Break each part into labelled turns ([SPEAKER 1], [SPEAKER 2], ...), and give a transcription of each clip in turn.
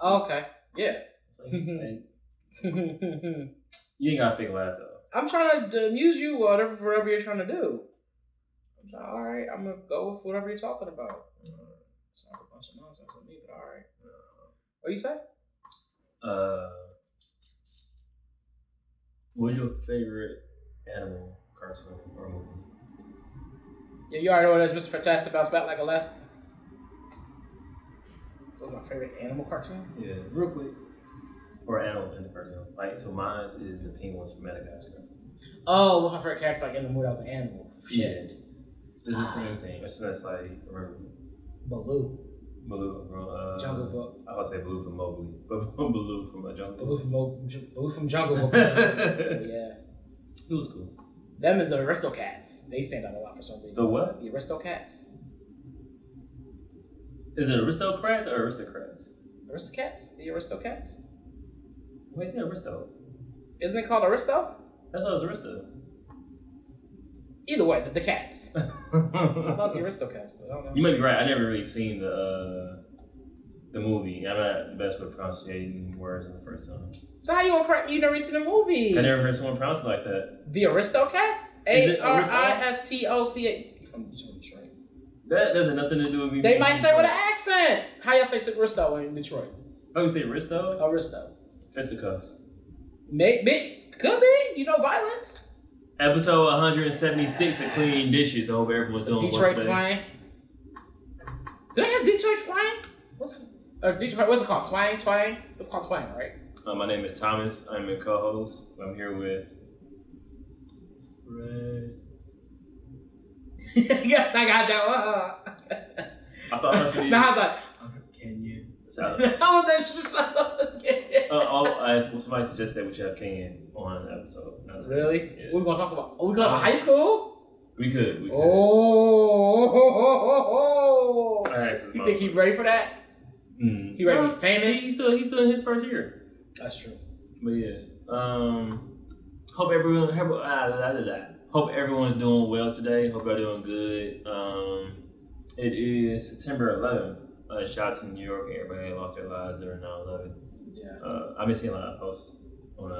[SPEAKER 1] Oh, okay. Yeah.
[SPEAKER 2] So, like, you ain't got to fake laugh though.
[SPEAKER 1] I'm trying to amuse you, whatever you're trying to do. I'm like, all right, I'm gonna go with whatever you're talking about. It's not a bunch of nonsense with me, but all right. What you say?
[SPEAKER 2] What's your favorite animal cartoon or movie?
[SPEAKER 1] Yeah, you already know what it is. Mr. Fantastic Bounce Back Like a Less. What's my favorite animal cartoon?
[SPEAKER 2] Yeah, real quick. Or animal in the cartoon. Like, so mine is the penguins from Madagascar.
[SPEAKER 1] Oh, what's my favorite character like in the movie that was an animal? Shit.
[SPEAKER 2] It's the same thing. It's just like, remember?
[SPEAKER 1] Baloo.
[SPEAKER 2] Baloo from
[SPEAKER 1] Jungle Book.
[SPEAKER 2] I would say Baloo from Mowgli, but Baloo from Jungle Book.
[SPEAKER 1] Baloo from Jungle Book. Yeah.
[SPEAKER 2] It was cool.
[SPEAKER 1] Them is the Aristocats. They stand out a lot for some reason.
[SPEAKER 2] The what?
[SPEAKER 1] The Aristocats.
[SPEAKER 2] Is it aristocrats or aristocrats?
[SPEAKER 1] Aristocats? The Aristocats?
[SPEAKER 2] Why is it Aristo?
[SPEAKER 1] Isn't it called Aristo?
[SPEAKER 2] I thought it was Aristo.
[SPEAKER 1] Either way, the cats. I thought the Aristocats, but I don't know.
[SPEAKER 2] You might be right. I never really seen the movie. I'm not the best with pronouncing words in the first time.
[SPEAKER 1] So how you gonna correct? You never seen the movie?
[SPEAKER 2] I never heard someone pronounce it like that.
[SPEAKER 1] The Aristocats? Aristoca. From Detroit.
[SPEAKER 2] That doesn't nothing to do with me.
[SPEAKER 1] They might say with an accent. How y'all say Aristo in Detroit?
[SPEAKER 2] Oh, you say Aristo?
[SPEAKER 1] Aristo.
[SPEAKER 2] Fisticuffs.
[SPEAKER 1] Maybe. Could be. You know, violence.
[SPEAKER 2] Episode 176 of Clean Dishes. I hope everyone's doing well
[SPEAKER 1] Detroit
[SPEAKER 2] today.
[SPEAKER 1] Swine. Do they have Detroit Swine? What's it called? Swine? It's called Swine, right?
[SPEAKER 2] My name is Thomas. I'm your co-host. I'm here with Fred.
[SPEAKER 1] Yeah, I got that one.
[SPEAKER 2] I thought I was going to
[SPEAKER 1] I was like,
[SPEAKER 2] I'm Kenyan.
[SPEAKER 1] oh, that's just something.
[SPEAKER 2] Somebody suggested we should have Kenyan on an episode.
[SPEAKER 1] Really?
[SPEAKER 2] Yeah.
[SPEAKER 1] What are we going to talk about? Oh, we going to high school?
[SPEAKER 2] We could.
[SPEAKER 1] Oh.
[SPEAKER 2] All right, so
[SPEAKER 1] you think he's ready for that? He ready to be famous?
[SPEAKER 2] He's still in his first year.
[SPEAKER 1] That's true.
[SPEAKER 2] But yeah, hope everyone's doing well today. Hope y'all doing good. It is September 11th. Shout out to New York. Everybody lost their lives during 9/11. Yeah. I've been seeing a lot of posts on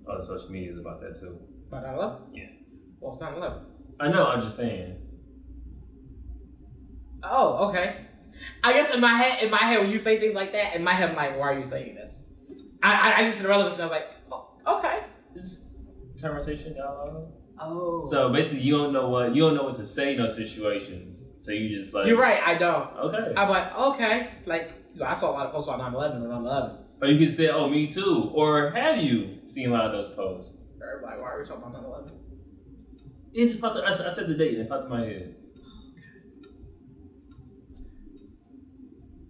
[SPEAKER 2] other social medias about that too.
[SPEAKER 1] About 9/11?
[SPEAKER 2] Yeah.
[SPEAKER 1] Well, it's 9/11.
[SPEAKER 2] I know. I'm just saying.
[SPEAKER 1] Oh, okay. I guess in my head, when you say things like that, in my head, I'm like, why are you saying this? I listened to relevance and I was like, oh, okay.
[SPEAKER 2] This conversation dialogue.
[SPEAKER 1] Oh.
[SPEAKER 2] So basically, you don't know what to say in those situations. So you just like.
[SPEAKER 1] You're right. I don't.
[SPEAKER 2] Okay.
[SPEAKER 1] I'm like, okay. Like, I saw a lot of posts about 9/11 or 9/11.
[SPEAKER 2] Or you could say, oh, me too. Or have you seen a lot of those posts?
[SPEAKER 1] Everybody, why are we talking about 9/11?
[SPEAKER 2] It's about I said the date and it popped in my head.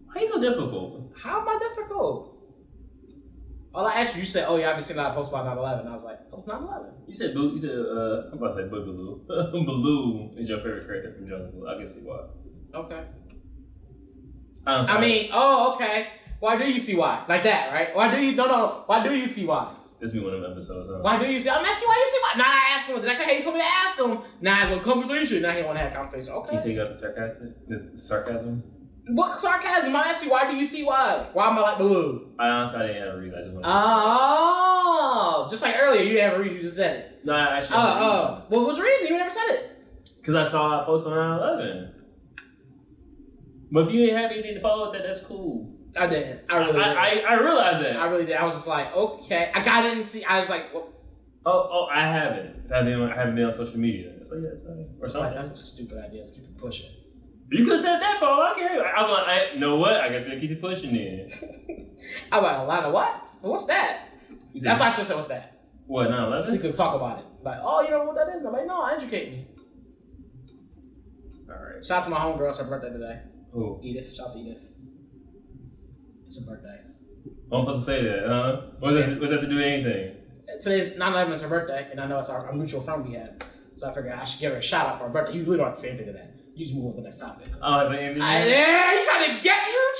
[SPEAKER 2] Why are you so difficult?
[SPEAKER 1] How am I difficult? All I asked you said, oh yeah, I've been seeing a lot of posts about 9/11. I was like, oh, it's 9/11.
[SPEAKER 2] You said, I'm about to say Boogaloo. Baloo is your favorite character from Jungle Book. I can see why.
[SPEAKER 1] Okay.
[SPEAKER 2] I
[SPEAKER 1] mean, oh, okay. Why do you see why? Like that, right? Why do you see why?
[SPEAKER 2] This be one of them episodes, huh?
[SPEAKER 1] Why do you see? I'm asking you why you see why. Now I asked him. Exactly how you told me to ask him. Now it's a conversation. Now he don't want to have a conversation. Okay.
[SPEAKER 2] Can you take out the sarcasm?
[SPEAKER 1] What sarcasm? I'm asking you, why do you see why? Why am I like Baloo?
[SPEAKER 2] I honestly didn't have a reason. I just wanted to
[SPEAKER 1] just like earlier, you didn't have a reason, you just said it.
[SPEAKER 2] No, I actually
[SPEAKER 1] What was the reason? You never said it.
[SPEAKER 2] Because I saw a post on 9/11. But if you didn't have anything to follow with that, that's cool.
[SPEAKER 1] I didn't. I really did.
[SPEAKER 2] I realized that.
[SPEAKER 1] I really did. I was just like, okay. I didn't see. I was like, well,
[SPEAKER 2] I haven't. I haven't been on social media. So yeah, or something.
[SPEAKER 1] That's a stupid idea. Let's keep it pushing.
[SPEAKER 2] You could have said that for all I care. I'm like, you know what? I guess we'll keep it pushing then.
[SPEAKER 1] I'm like, a lot of what? What's that? That's why I should say, what's that?
[SPEAKER 2] What, 9/11?
[SPEAKER 1] So you could talk about it. Like, oh, you know what that is? I'm like, no, educate me.
[SPEAKER 2] Alright.
[SPEAKER 1] Shout out to my homegirl. It's her birthday today.
[SPEAKER 2] Who?
[SPEAKER 1] Edith. Shout out to Edith. It's her birthday.
[SPEAKER 2] I'm supposed to say that, huh? What's that to do with anything?
[SPEAKER 1] Today's 9/11 is her birthday, and I know it's our mutual friend we had. So I figured I should give her a shout out for her birthday. You really don't have to say anything to that. You just move on to the next topic.
[SPEAKER 2] Oh, is that anything?
[SPEAKER 1] Yeah, you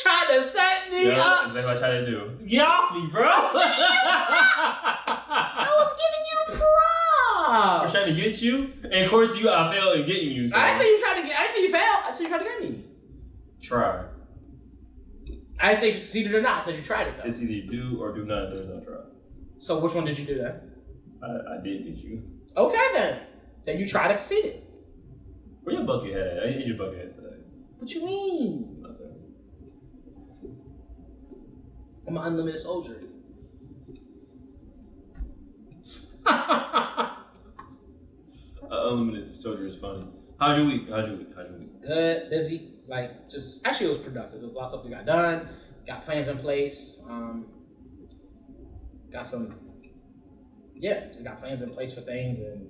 [SPEAKER 1] trying to set me up.
[SPEAKER 2] That's what I try to do. Get off me, bro.
[SPEAKER 1] I was giving you props.
[SPEAKER 2] I'm trying to get you, and according to you, I failed in getting you. So.
[SPEAKER 1] I didn't say you tried to get. I didn't say you failed. I said you tried to get me.
[SPEAKER 2] Try.
[SPEAKER 1] I didn't say you succeeded or not. I said you tried it though.
[SPEAKER 2] It's either you do or do not. There's no try.
[SPEAKER 1] So which one did you do then?
[SPEAKER 2] I did get you.
[SPEAKER 1] Okay then. Then you tried to succeed it.
[SPEAKER 2] Where your bucket head at? I need your bucket head today.
[SPEAKER 1] What you mean?
[SPEAKER 2] Nothing.
[SPEAKER 1] I'm an unlimited soldier.
[SPEAKER 2] Unlimited soldier is funny. How's your week?
[SPEAKER 1] Good, busy. Like, just actually, it was productive. There was lots of stuff we got done. Got plans in place. Got some. Yeah, just got plans in place for things, and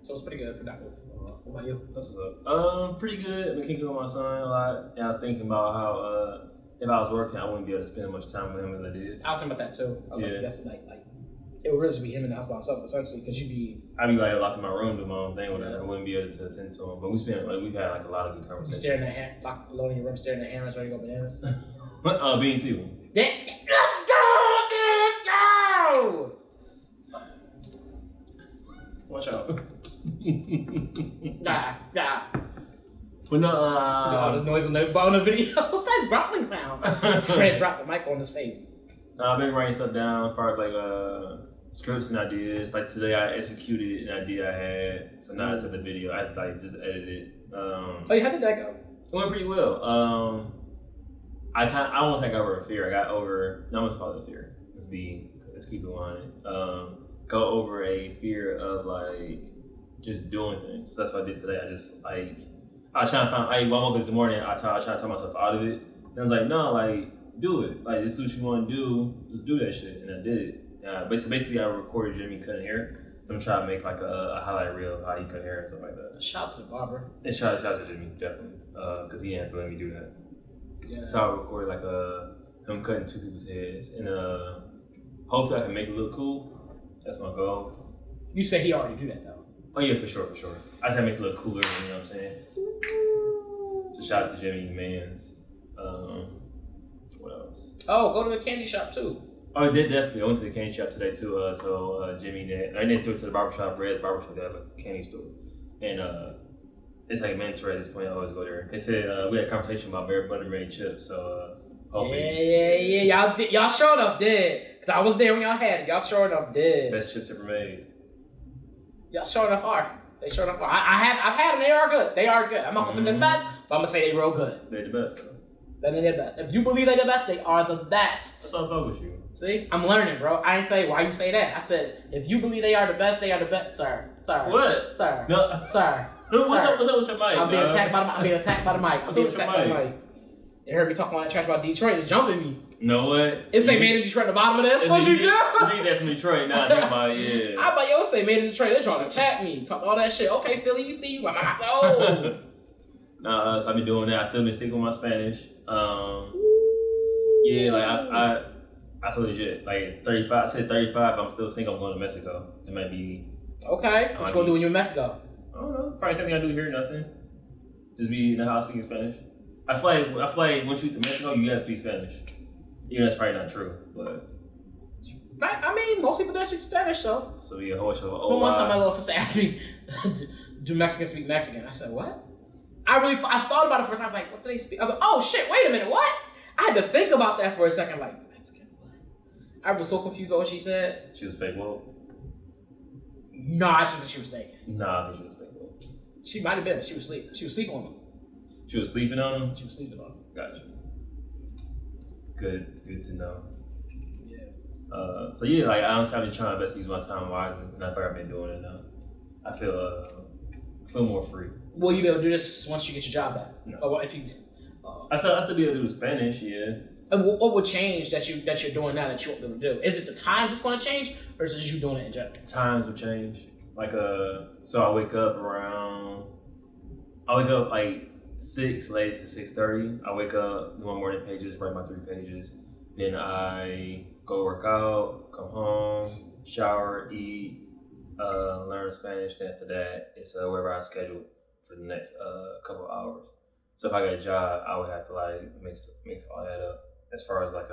[SPEAKER 1] so it was pretty good, productive. What about you?
[SPEAKER 2] That's what's up. Pretty good. Been kicking with my son a lot. And I was thinking about how if I was working, I wouldn't be able to spend as much time with him as I did.
[SPEAKER 1] I was thinking about that too. I was like, that's like it would really just be him in the house by himself essentially, because I'd
[SPEAKER 2] be like locked in my room doing my own thing with him. I wouldn't be able to attend to him. But we've had like a lot of good conversations.
[SPEAKER 1] You staring at locked alone in your room, staring at hammers, ready to go bananas.
[SPEAKER 2] Being civil.
[SPEAKER 1] Let's go!
[SPEAKER 2] Watch out.
[SPEAKER 1] Nah.
[SPEAKER 2] But no,
[SPEAKER 1] all this noise on the video. What's that ruffling sound? Fred dropped the mic on his face.
[SPEAKER 2] I've been writing stuff down as far as like scripts and ideas. Like today, I executed an idea I had, so now it's in the video. I like just edited it.
[SPEAKER 1] How did that go?
[SPEAKER 2] It went pretty well. I won't think I got over a fear. I got over. No, I'm gonna call it a fear. Let's keep it on it. Go over a fear of like just doing things. So that's what I did today. I was trying to find. When I woke up this morning, I tried to talk myself out of it. And I was like, no, like do it. Like this is what you want to do. Just do that shit. And I did it. Basically, I recorded Jimmy cutting hair. So I'm trying to make like a highlight reel of how he cut hair and stuff like that.
[SPEAKER 1] Shout out to the barber.
[SPEAKER 2] And shout out to Jimmy, definitely, because he didn't let me do that.
[SPEAKER 1] Yeah.
[SPEAKER 2] So I recorded like him cutting two people's heads, and hopefully I can make it look cool. That's my goal.
[SPEAKER 1] You said he already do that though.
[SPEAKER 2] Oh yeah, for sure. I just gotta make it look cooler. You know what I'm saying? So shout out to Jimmy Mans. What else?
[SPEAKER 1] Oh, go to the candy shop too.
[SPEAKER 2] Oh, I did definitely. I went to the candy shop today too. Jimmy did. I next door to the barbershop, Red's barbershop. They have a candy store, and it's like mandatory at this point. I always go there. They said we had a conversation about Bear Butter Red chips. So hopefully,
[SPEAKER 1] yeah. Y'all sure enough did. Cause I was there when y'all had it. Y'all sure enough did.
[SPEAKER 2] Best chips ever made.
[SPEAKER 1] Y'all sure enough are. They sure enough are. I've had them. They are good. They are good. I'm not gonna say they're the best, but I'm gonna say they're real good.
[SPEAKER 2] They're the best though.
[SPEAKER 1] They're the best. If you believe they're the best, they are the best.
[SPEAKER 2] That's what I fuck with you.
[SPEAKER 1] See, I'm learning, bro. I ain't say why you say that. I said if you believe they are the best, they are the best, sir.
[SPEAKER 2] What?
[SPEAKER 1] Sir.
[SPEAKER 2] No.
[SPEAKER 1] Sir.
[SPEAKER 2] What's up with your mic?
[SPEAKER 1] I'm being attacked by the mic. You heard me talking all that trash about Detroit. It's jumping me.
[SPEAKER 2] You know what?
[SPEAKER 1] It say made in Detroit at the bottom of this. What you do?
[SPEAKER 2] You think that from Detroit? Nah, think about it, yeah.
[SPEAKER 1] How about yo say made in Detroit? They're trying to attack me. Talk all that shit. Okay, Philly, we see you. I'm like, no.
[SPEAKER 2] Nah, so I've been doing that. I still been sticking with my Spanish. Yeah, like I feel legit. Like 35. I said 35. I'm still single. I'm going to Mexico. It might be.
[SPEAKER 1] Okay. What you gonna do when you're in Mexico?
[SPEAKER 2] I don't know. Probably something I do here. Nothing. Just be in the house speaking Spanish. I feel like once you get to Mexico, you gotta speak Spanish. Even that's probably not true, but.
[SPEAKER 1] I mean, most people don't speak Spanish, so.
[SPEAKER 2] So yeah, a whole show.
[SPEAKER 1] One time my little sister asked me, "Do Mexicans speak Mexican?" I said, "What?" I thought about it first. I was like, "What do they speak?" I was like, "Oh shit! Wait a minute, what?" I had to think about that for a second. Like Mexican, what? I was so confused about what she said.
[SPEAKER 2] She was fake woke.
[SPEAKER 1] No, I think she was thinking.
[SPEAKER 2] Nah, I think she was fake woke.
[SPEAKER 1] She might have been. She was sleeping. She was sleeping on them.
[SPEAKER 2] She was sleeping on him?
[SPEAKER 1] She was sleeping on him.
[SPEAKER 2] Gotcha. Good to know.
[SPEAKER 1] Yeah.
[SPEAKER 2] So yeah, like honestly, I've been trying my best to use my time wisely, and I think I've been doing it now. I feel more free.
[SPEAKER 1] Will you be able to do this once you get your job back?
[SPEAKER 2] No.
[SPEAKER 1] Or if you?
[SPEAKER 2] I still be able to do Spanish, yeah.
[SPEAKER 1] And what would change that you're doing now that you won't be able to do? Is it the times it's going to change, or is it just you doing it in general?
[SPEAKER 2] Times will change. Like so I wake up like 6, late to 6:30. I wake up, do my morning pages, write my 3 pages. Then I go work out, come home, shower, eat, learn Spanish. Then after that, it's wherever I schedule for the next couple hours. So if I got a job, I would have to like mix all that up as far as like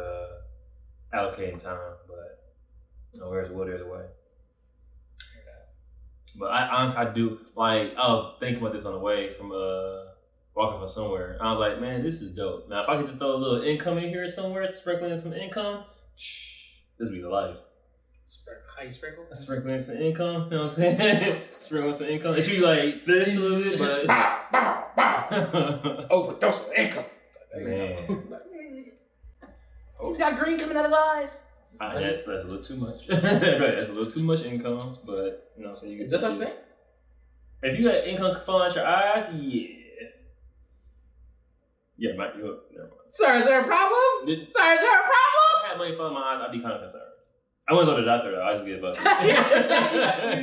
[SPEAKER 2] allocating time. But where's the will, there's a way. But I honestly, I do like. I was thinking about this on the way from walking from somewhere. I was like, man, this is dope. Now, if I could just throw a little income in here somewhere, sprinkling in some income, this would be the life.
[SPEAKER 1] How you sprinkle?
[SPEAKER 2] Sprinkling some income, you know what I'm saying? Sprinkling some income. It should be like this a little bit, but...
[SPEAKER 1] Bow, bow, bow. Overdose of income.
[SPEAKER 2] Man.
[SPEAKER 1] He's got green coming out his eyes.
[SPEAKER 2] That's a little too much. That's a little too much income, but you know what I'm saying?
[SPEAKER 1] Is there such thing?
[SPEAKER 2] If you got income falling out your eyes, yeah. Yeah, might be hooked. Never mind.
[SPEAKER 1] Sir, is there a problem? Sir, is there a problem?
[SPEAKER 2] If I had money falling out my eyes, I'd be kind of concerned. I wouldn't go to the doctor though. I just get buzzed.
[SPEAKER 1] Yeah,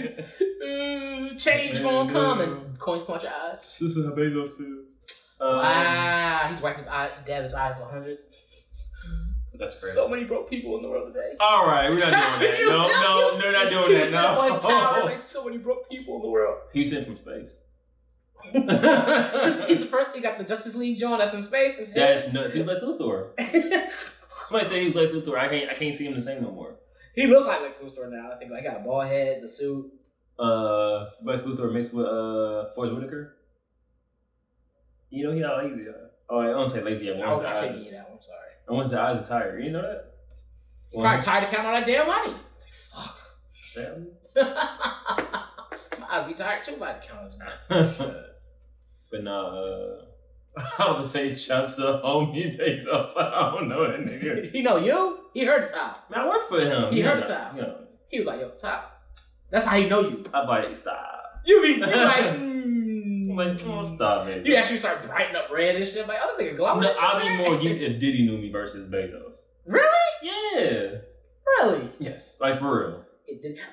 [SPEAKER 1] exactly. Change gonna come and coins punch your eyes.
[SPEAKER 2] This is how Bezos feels.
[SPEAKER 1] Wow, he's wiping his eye, dab his eyes on hundreds.
[SPEAKER 2] That's crazy.
[SPEAKER 1] So many broke people in the world today.
[SPEAKER 2] All right, we're not doing that. No, they're not doing that. No.
[SPEAKER 1] On his tower, like so many broke people in the world.
[SPEAKER 2] He was sent from space.
[SPEAKER 1] He's the first. He got the Justice League John that's in space.
[SPEAKER 2] That's nuts. He's Lex Luthor. Somebody say he's Lex Luthor. I can't see him the same no more.
[SPEAKER 1] He looked like Lex Luthor now. I think I got a bald head, the suit.
[SPEAKER 2] Lex Luthor mixed with Forrest Whitaker. You know he not lazy. Oh, I don't say lazy. I
[SPEAKER 1] can't get that one. I'm sorry.
[SPEAKER 2] And once the eyes are tired, you know that?
[SPEAKER 1] He probably tired of counting all that damn money. It's like, fuck.
[SPEAKER 2] Sadly.
[SPEAKER 1] I'd be tired too if I had to count his money.
[SPEAKER 2] But nah, I was to say shouts to homie Bezos, but I don't know that nigga.
[SPEAKER 1] He know you? He heard the top.
[SPEAKER 2] Man, I work for him.
[SPEAKER 1] He heard the top. He was like, yo, top. That's how he know you.
[SPEAKER 2] I'm like, stop.
[SPEAKER 1] You like,
[SPEAKER 2] I'm like, oh, stop, man.
[SPEAKER 1] You actually start brightening up red and shit. Like, oh, this nigga glowing.
[SPEAKER 2] No, I'd be more geeked if Diddy knew me versus Bezos.
[SPEAKER 1] Really?
[SPEAKER 2] Yeah.
[SPEAKER 1] Really?
[SPEAKER 2] Yes. Like, for real.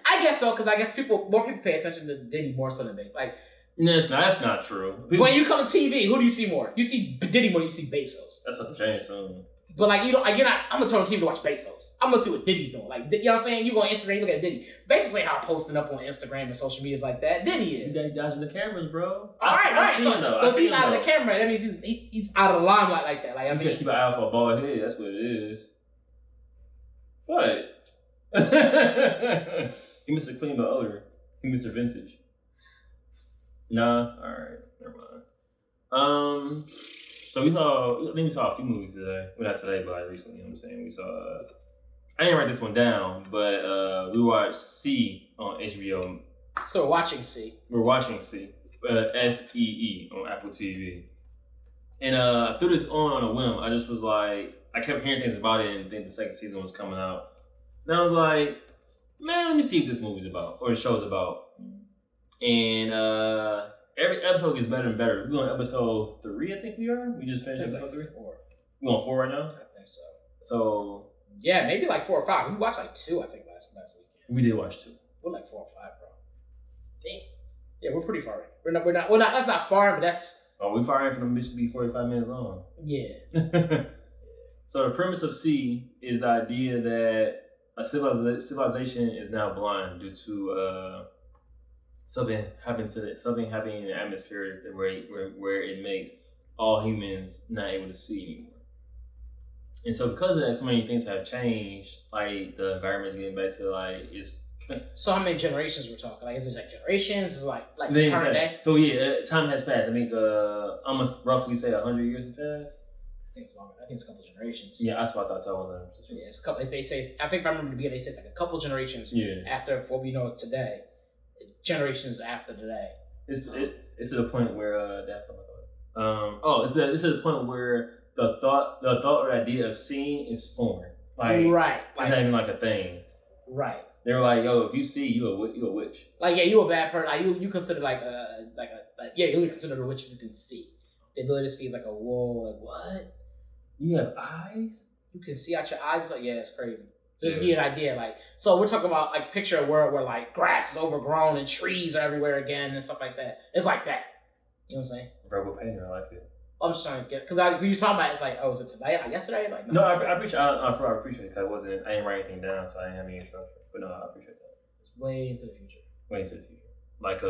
[SPEAKER 1] I guess so, because I guess more people pay attention to Diddy more so than they like.
[SPEAKER 2] No, that's not true. People,
[SPEAKER 1] when you come on TV, who do you see more? You see Diddy more. You see Bezos.
[SPEAKER 2] That's what changed soon.
[SPEAKER 1] But like you're not. I'm gonna turn on TV to watch Bezos. I'm gonna see what Diddy's doing. Like you know what I'm saying? You go on Instagram, you look at Diddy. Bezos ain't how posting up on Instagram and social medias like that. Diddy is.
[SPEAKER 2] He dodging the cameras, bro.
[SPEAKER 1] All right. So if he's out of the camera, that means he's out of the limelight like that. Like I mean,
[SPEAKER 2] gotta keep an eye out for a bald head. That's what it is. What? He Mr. Clean but older. He Mr. Vintage. Nah, alright, never mind. So I think we saw a few movies today. Well, not today, but like recently, you know what I'm saying? We saw, I didn't write this one down, but we watched C on HBO.
[SPEAKER 1] So we're watching C.
[SPEAKER 2] We're watching C, S-E-E on Apple TV. And I threw this on a whim. I just was like, I kept hearing things about it and think the second season was coming out. And I was like, man, let me see what this movie's about, or the show's about. And every episode gets better and better. We're on episode 3, I think we are. We just finished episode 3. 4. We're on 4 right now?
[SPEAKER 1] I think so.
[SPEAKER 2] So
[SPEAKER 1] yeah, maybe like 4 or 5. We watched like 2, I think, last weekend.
[SPEAKER 2] We did watch 2.
[SPEAKER 1] We're like 4 or 5, bro. Damn. Yeah, we're pretty far in. We're not that's not far, but that's
[SPEAKER 2] we far in for them bitches to be 45 minutes long.
[SPEAKER 1] Yeah.
[SPEAKER 2] So the premise of C is the idea that a civilization is now blind due to something happening in the atmosphere where it makes all humans not able to see anymore. And so because of that, so many things have changed. Like the environment's getting back to like it's.
[SPEAKER 1] So how many generations we're talking? Like is it like generations? Is it like current day?
[SPEAKER 2] So yeah, time has passed. I think I'm gonna roughly say 100 years have passed.
[SPEAKER 1] I think it's longer. I think it's a couple generations.
[SPEAKER 2] Yeah, that's what I thought. So I wasn't.
[SPEAKER 1] Yeah, it's a couple. They say. I think if I remember the beginning, they say it's like a couple generations.
[SPEAKER 2] Yeah.
[SPEAKER 1] After what we know is today, generations after today.
[SPEAKER 2] It's to the point where it's to the point where the thought or idea of seeing is foreign. Like
[SPEAKER 1] right.
[SPEAKER 2] It's not even like a thing.
[SPEAKER 1] Right.
[SPEAKER 2] They were like, yo, if you see, you a witch.
[SPEAKER 1] Like yeah, you a bad person. Like you consider you only consider a witch if you can see. The ability to see is like a whoa, like what?
[SPEAKER 2] You have eyes?
[SPEAKER 1] You can see out your eyes? Like, yeah, it's crazy. So just to give you an idea, like, so we're talking about, like, picture a world where, like, grass is overgrown and trees are everywhere again and stuff like that. It's like that. You know what I'm saying?
[SPEAKER 2] Verbal painter, I like it.
[SPEAKER 1] I'm just trying to get, because when you talking about it, it's like, oh, is it today? Like, yesterday? Like,
[SPEAKER 2] no, I appreciate it because I didn't write anything down, so I didn't have any instruction. But no, I appreciate that.
[SPEAKER 1] It's way into the future.
[SPEAKER 2] Way into the future. Like,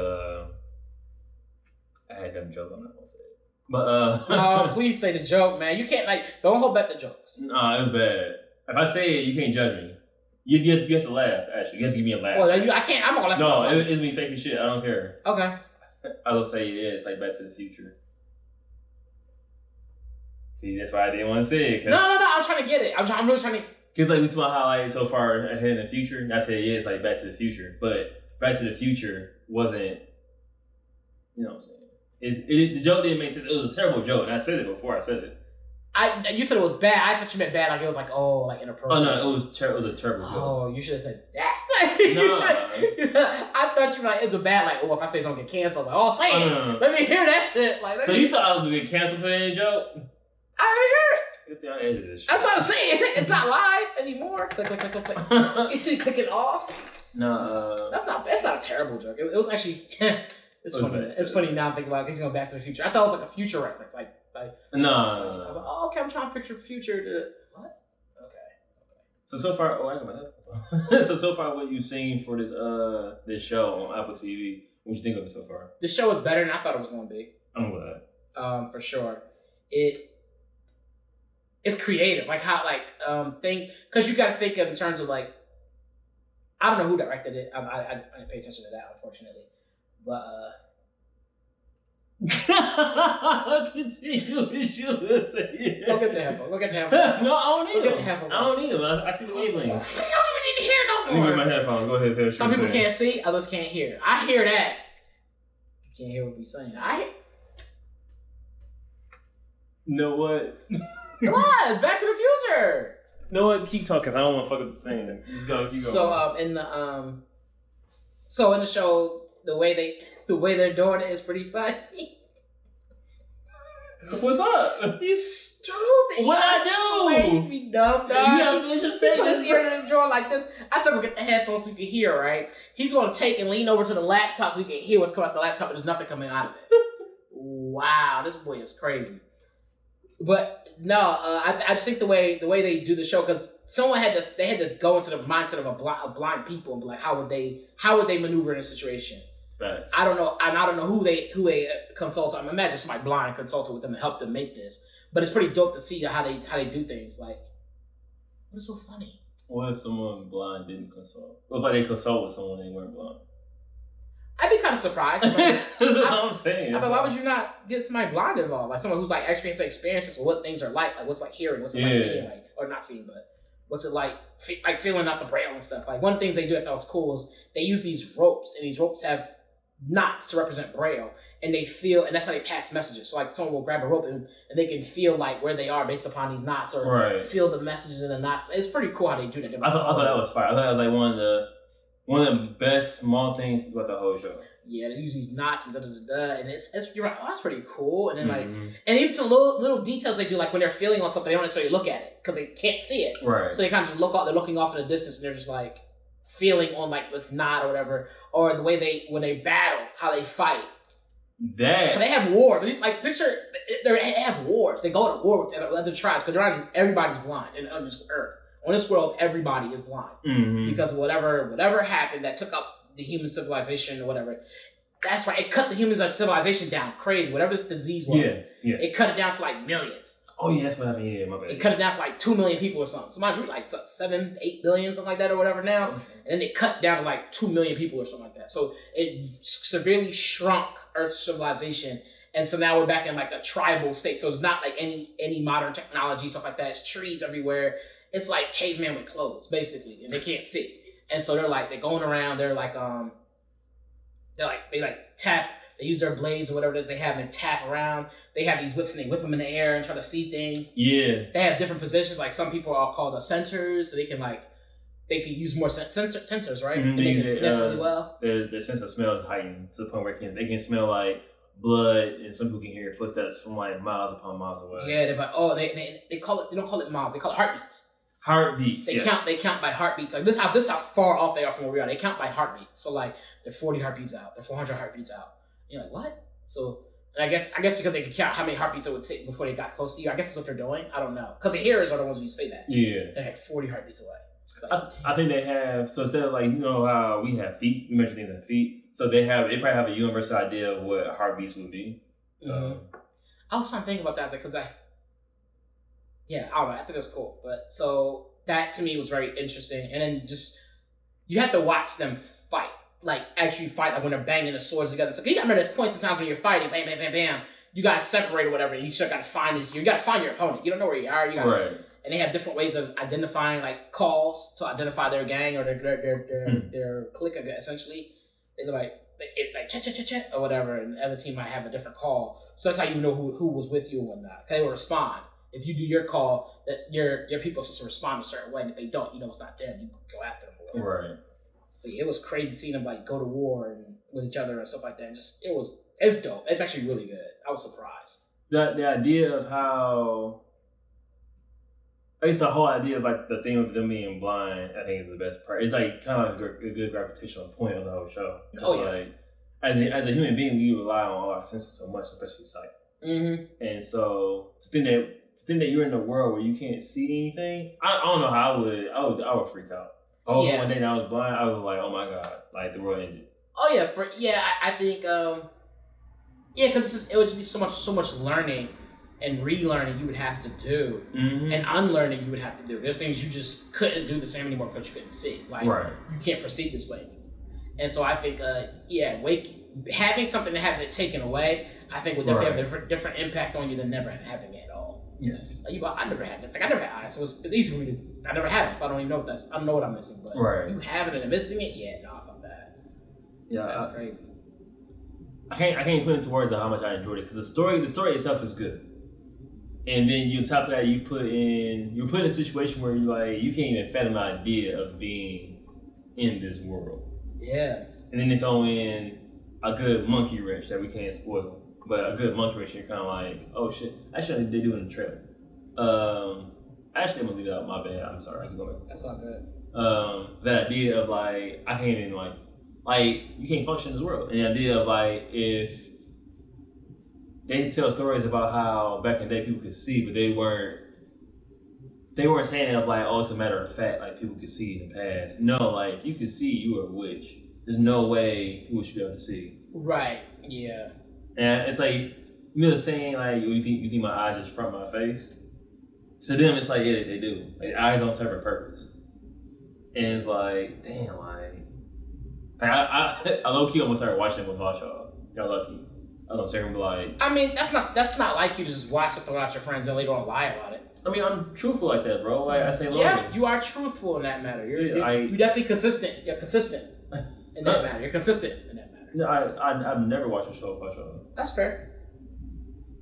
[SPEAKER 2] I had a dumb joke, I'm not going to say it. But
[SPEAKER 1] no, please say the joke, man. You can't don't hold back the jokes.
[SPEAKER 2] Nah, it was bad. If I say it, you can't judge me. You have to laugh. Actually, you have to give me a laugh.
[SPEAKER 1] Well, I can't. I'm gonna laugh.
[SPEAKER 2] No, it's me faking shit. I don't care.
[SPEAKER 1] Okay.
[SPEAKER 2] I will say it's like Back to the Future. See, that's why I didn't want to say it.
[SPEAKER 1] No. I'm trying to get it. I'm really trying to.
[SPEAKER 2] Because like we talk about how like so far ahead in the future. And I said yeah, it's like Back to the Future, but Back to the Future wasn't. You know what I'm saying? The joke didn't make sense. It was a terrible joke, and I said it before. I said it.
[SPEAKER 1] You said it was bad. I thought you meant bad, like it was like like inappropriate.
[SPEAKER 2] Oh no, it was it was a terrible joke.
[SPEAKER 1] Oh, you should have said that.
[SPEAKER 2] No.
[SPEAKER 1] I thought you like it was a bad, like if I say something get canceled, I was like, say it.
[SPEAKER 2] No.
[SPEAKER 1] Let me hear that shit. Like,
[SPEAKER 2] so you thought I was gonna get canceled for any joke?
[SPEAKER 1] I
[SPEAKER 2] Good thing I edited this shit.
[SPEAKER 1] That's what I'm saying. It's not live anymore. Click. You should click it off.
[SPEAKER 2] No.
[SPEAKER 1] That's not a terrible joke. It was actually. It's funny. It's funny now thinking about it. He's going Back to the Future. I thought it was like a future reference.
[SPEAKER 2] No.
[SPEAKER 1] I was like, oh, okay. I'm trying to picture future. What? Okay.
[SPEAKER 2] So far, I got my headphones. So far, what you've seen for this show on Apple TV? What you think of it so far?
[SPEAKER 1] The show is better than I thought it was going to be.
[SPEAKER 2] I'm glad.
[SPEAKER 1] For sure. It's creative, like how things, because you got to think of in terms of like, I don't know who directed it. I didn't pay attention to that, unfortunately. But
[SPEAKER 2] continue with you.
[SPEAKER 1] Go get your headphones.
[SPEAKER 2] No, I don't need them.
[SPEAKER 1] Get your headphones.
[SPEAKER 2] I don't need them. I see the wavelength.
[SPEAKER 1] You don't even need to hear no
[SPEAKER 2] Let me
[SPEAKER 1] more.
[SPEAKER 2] get my headphones. Go ahead, Sarah.
[SPEAKER 1] Some people can't see, others can't hear. I hear that. You can't hear what we're saying.
[SPEAKER 2] Know what?
[SPEAKER 1] What? Back to the Future.
[SPEAKER 2] Know what? Keep talking. I don't want to fuck up the thing. Just go. Keep going.
[SPEAKER 1] So in the show, the way they're doing it is pretty funny.
[SPEAKER 2] What's up?
[SPEAKER 1] You stupid.
[SPEAKER 2] What I do?
[SPEAKER 1] Makes me dumb, dog.
[SPEAKER 2] You have visual
[SPEAKER 1] He put his
[SPEAKER 2] statements.
[SPEAKER 1] ear in the drawer like this. I said, we'll get the headphones so you can hear, right? He's going to take and lean over to the laptop so you can hear what's coming out the laptop, but there's nothing coming out of it. Wow, this boy is crazy. But no, I just think the way they do the show, because someone had to go into the mindset of a blind people and be like, how would they maneuver in a situation?
[SPEAKER 2] Facts.
[SPEAKER 1] I don't know, and I don't know who they consult. I imagine somebody blind consulted with them to help them make this. But it's pretty dope to see how they do things. Like, what's so funny?
[SPEAKER 2] What if someone blind didn't consult? What if they consult with someone and they weren't blind?
[SPEAKER 1] I'd be kind of surprised.
[SPEAKER 2] That's what I'm saying.
[SPEAKER 1] I mean, why would you not get somebody blind involved? Like someone who's like experienced experiences of what things are like what's like hearing, what's it like seeing, like, or not seeing, but what's it like feeling out the braille and stuff. Like one of the things they do I thought was cool is they use these ropes, and these ropes have knots to represent braille, and they feel, and that's how they pass messages. So like someone will grab a rope and they can feel like where they are based upon these knots, or feel the messages in the knots. It's pretty cool how they do that.
[SPEAKER 2] I thought that was fire. I thought that was like one of the best small things about the whole show.
[SPEAKER 1] Yeah, they use these knots and and it's you're right. Oh, that's pretty cool. And then and even some little details they do, like when they're feeling on something, they don't necessarily look at it because they can't see it.
[SPEAKER 2] Right. So
[SPEAKER 1] they kind of just look out. They're looking off in the distance, and they're just like feeling on like this knot or whatever, or the way when they battle, how they fight.
[SPEAKER 2] That.
[SPEAKER 1] They have wars. Like picture they have wars. They go to war with other tribes because everybody's blind on this earth. On this world, everybody is blind because whatever happened that took up the human civilization or whatever. That's right. It cut the human civilization down crazy. Whatever this disease was, it cut it down to like millions.
[SPEAKER 2] Oh yeah, that's what happened. Yeah, my bad.
[SPEAKER 1] It cut it down to like 2 million people or something. So mind you, like 7, 8 billion, something like that or whatever now. And then it cut down to like 2 million people or something like that. So it severely shrunk Earth's civilization. And so now we're back in like a tribal state. So it's not like any modern technology, stuff like that. It's trees everywhere. It's like caveman with clothes, basically, and they can't see. And so they're going around. They're like they tap. They use their blades or whatever it is they have and tap around. They have these whips and they whip them in the air and try to see things.
[SPEAKER 2] Yeah.
[SPEAKER 1] They have different positions. Like some people are called centers, so they can use more sensors, right? And they can sniff really well.
[SPEAKER 2] Their sense of smell is heightened to the point where they can smell like blood, and some people can hear footsteps from like miles upon miles away.
[SPEAKER 1] Yeah, they call it. They don't call it miles. They call it heartbeats.
[SPEAKER 2] Heartbeats.
[SPEAKER 1] They count by heartbeats. Like this how far off they are from where we are. They count by heartbeats. So like they're 40 heartbeats out. They're 400 heartbeats out. You're like, what? So and I guess because they could count how many heartbeats it would take before they got close to you. I guess that's what they're doing. I don't know. Because the hearers are the ones who say that.
[SPEAKER 2] Yeah.
[SPEAKER 1] They're like 40 heartbeats away.
[SPEAKER 2] Like, I think they have, so instead of like, you know how we have feet, we measure things in feet. So they probably have a universal idea of what heartbeats would be. So
[SPEAKER 1] I was trying to think about that because I don't know, I think that's cool. But so that to me was very interesting. And then just, you have to watch them fight. Like actually fight, like when they're banging the swords together. So you gotta remember there's points in times when you're fighting, bam, bam, bam, bam. you got separated or whatever. And you still got to find you got to find your opponent. You don't know where you are. You gotta,
[SPEAKER 2] right.
[SPEAKER 1] And they have different ways of identifying like calls to identify their gang or their clique. Essentially, they look like chat or whatever, and the other team might have a different call. So that's how you know who was with you and whatnot. They will respond. If you do your call, that your people supposed to respond a certain way, and if they don't, you know it's not them. You go after them. Or whatever.
[SPEAKER 2] Right.
[SPEAKER 1] But it was crazy seeing them like go to war and with each other and stuff like that. And just it's dope. It's actually really good. I was surprised.
[SPEAKER 2] The idea of how, I guess the whole idea of like the thing of them being blind, I think is the best part. It's like kind of like a good gravitational point of the whole show. Like as a human being, we rely on all our senses so much, especially sight.
[SPEAKER 1] Mm-hmm.
[SPEAKER 2] And so to think that you're in a world where you can't see anything, I don't know how I would freak out. One day that I was blind, I was like, oh my god, like the world ended.
[SPEAKER 1] Oh yeah, I think because it would just be so much learning and relearning you would have to do, and unlearning you would have to do. There's things you just couldn't do the same anymore because you couldn't see. Like you can't proceed this way. And so I think having something to have it taken away, I think would definitely have a different impact on you than never having it at all.
[SPEAKER 2] Yes.
[SPEAKER 1] I never had this. Like I never had eyes, so it's easy for me to. I never had them, so I don't even know I don't know what I'm missing. But you having it and missing it, I felt bad.
[SPEAKER 2] Yeah,
[SPEAKER 1] that's crazy.
[SPEAKER 2] I can't put into words of how much I enjoyed it because the story itself is good, and then you top of that you're put in a situation where you can't even fathom the idea of being in this world. Yeah. And then they throw in a good monkey wrench that we can't spoil, but a good monkey wrench you're kind of like, oh shit. Actually, they do it in the trailer. Actually, I'm gonna leave it out. My bad. I'm sorry.
[SPEAKER 1] That's all good.
[SPEAKER 2] The idea of like I can't even like you can't function in this world. And the idea of like if they tell stories about how back in the day people could see, but they weren't saying of like, oh, it's a matter of fact, like people could see in the past. No, like if you could see, you were a witch. There's no way people should be able to see. Right. Yeah. And it's like, you know the saying like you think my eyes just front my face? To them it's like, yeah, they do. Like eyes don't serve a purpose. And it's like, damn, I low-key almost started watching it without y'all. Y'all lucky. I don't say him like.
[SPEAKER 1] I mean, that's not like you to just watch something without your friends and later on lie about it.
[SPEAKER 2] I mean, I'm truthful like that, bro. Like I say,
[SPEAKER 1] yeah, you are truthful in that matter. You're definitely consistent. You're consistent in that matter. You're consistent in that matter.
[SPEAKER 2] No, I've never watched a show without y'all.
[SPEAKER 1] That's fair.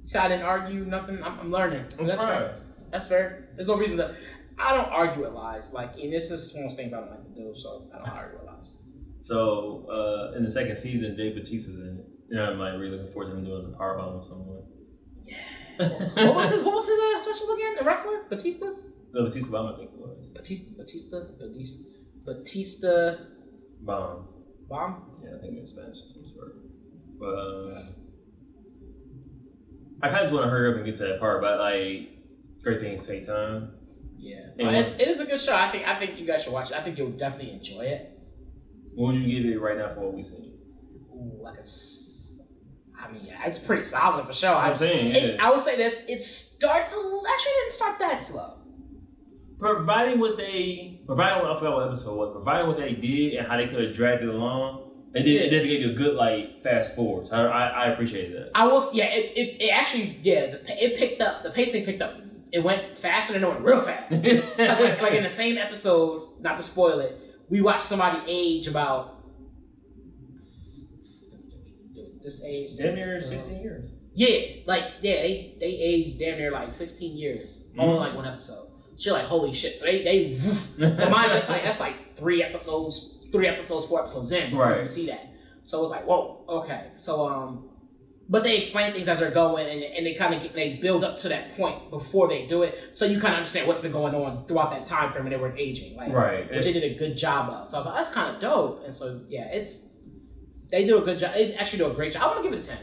[SPEAKER 1] See, I didn't argue nothing. I'm learning. So that's fair. That's fair. There's no reason to. I don't argue with lies. Like, and this is one of those things I don't like to do. So I don't argue with lies.
[SPEAKER 2] So in the second season, Dave Bautista's in it. And I'm like really looking forward to him doing the powerbomb with someone. Yeah.
[SPEAKER 1] What was his special again? The wrestler? Batista's?
[SPEAKER 2] No, Batista Bomb, I think it was.
[SPEAKER 1] Batista
[SPEAKER 2] Bomb.
[SPEAKER 1] Bomb?
[SPEAKER 2] Yeah, I think it's Spanish or some sort. But I kind of just want to hurry up and get to that part, but like great things take time.
[SPEAKER 1] Yeah. It is a good show. I think you guys should watch it. I think you'll definitely enjoy it.
[SPEAKER 2] What would you give it right now for what we've seen?
[SPEAKER 1] Ooh, it's pretty solid for sure.
[SPEAKER 2] I'm saying,
[SPEAKER 1] I would say this. It starts actually didn't start that slow.
[SPEAKER 2] Providing what I forgot what episode it was. Providing what they did and how they could have dragged it along, it definitely gave you a good like fast forward. So I appreciated that.
[SPEAKER 1] It actually it picked up. The pacing picked up. It went faster than it went real fast. like in the same episode, not to spoil it, we watched somebody age about. This age,
[SPEAKER 2] damn near 16 years.
[SPEAKER 1] They aged damn near like 16 years, all in like one episode. So you're like, holy shit! So they but mine just like that's like 4 episodes in before you see that. So it's like, whoa, okay. So but they explain things as they're going, and they kind of they build up to that point before they do it, so you kind of understand what's been going on throughout that time frame when they were aging, which they did a good job of. So I was like, that's kind of dope. And so they do a good job. They actually do a great job. I want to give it a 10.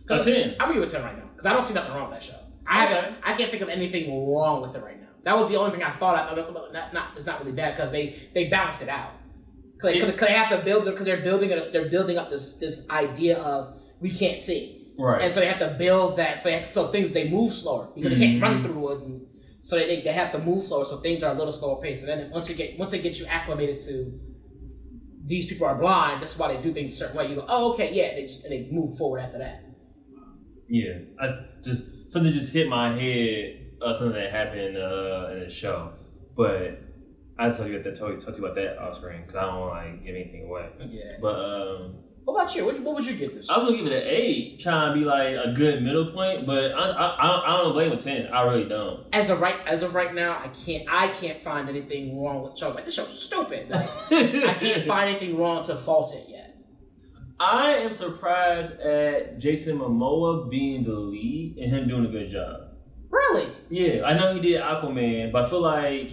[SPEAKER 2] A 10?
[SPEAKER 1] I'm going to give it a 10 right now. Because I don't see nothing wrong with that show. I can't think of anything wrong with it right now. That was the only thing I thought. It's not really bad because they balanced it out. Because they have to build it, because they're building up this idea of we can't see. Right. And so they have to build that. So things, they move slower. Because they can't run through the woods. And so they have to move slower. So things are a little slower paced. And then once they get you acclimated to these people are blind, this is why they do things a certain way. You go, oh, okay, yeah, and they move forward after that.
[SPEAKER 2] Yeah, something just hit my head. Something that happened in the show, but I told you about that off screen because I don't want to like give anything away.
[SPEAKER 1] Yeah.
[SPEAKER 2] But
[SPEAKER 1] what about you? What would you give this?
[SPEAKER 2] I was gonna give it an 8, trying to be like a good middle point, but I don't blame a 10. I really don't.
[SPEAKER 1] As of right now, I can't find anything wrong with the show. I was like, this show's stupid. Like, I can't find anything wrong to fault it yet.
[SPEAKER 2] I am surprised at Jason Momoa being the lead and him doing a good job.
[SPEAKER 1] Really?
[SPEAKER 2] Yeah, I know he did Aquaman, but I feel like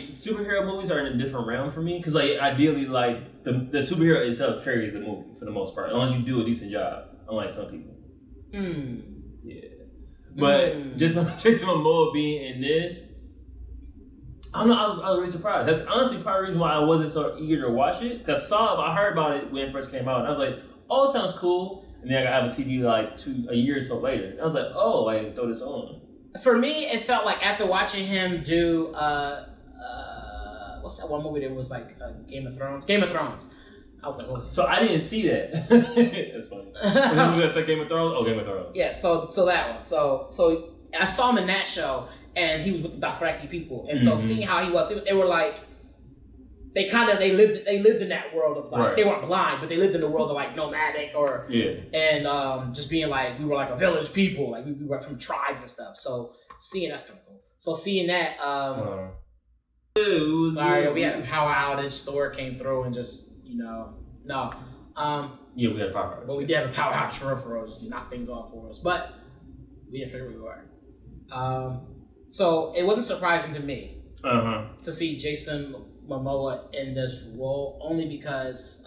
[SPEAKER 2] superhero movies are in a different realm for me because like ideally like the superhero itself carries the movie for the most part, as long as you do a decent job, unlike some people. Yeah, but just Jason Momoa being in this, I don't know. I was really surprised. That's honestly part of the reason why I wasn't so eager to watch it. Cause I heard about it when it first came out, and I was like, "Oh, it sounds cool." And then I got Apple TV like a year or so later. And I was like, "Oh, I can throw this on."
[SPEAKER 1] For me, it felt like after watching him do what's that one movie that was like Game of Thrones? Game of Thrones. I was like, oh.
[SPEAKER 2] So I didn't see that. That's funny. I was gonna say Game of Thrones. Oh, Game of Thrones.
[SPEAKER 1] Yeah. So that one. So I saw him in that show, and he was with the Dothraki people, and so seeing how he was, they were like, they lived in that world of like they weren't blind, but they lived in the world of like nomadic or and just being like we were like a village people, like we were from tribes and stuff. So seeing that's kind of cool. So seeing that, sorry, we had a power outage. Thor came through and just no.
[SPEAKER 2] Yeah, we had a power outage.
[SPEAKER 1] But we did have a power outage for real, just knock things off for us. But we didn't figure we were. So it wasn't surprising to me to see Jason Momoa in this role, only because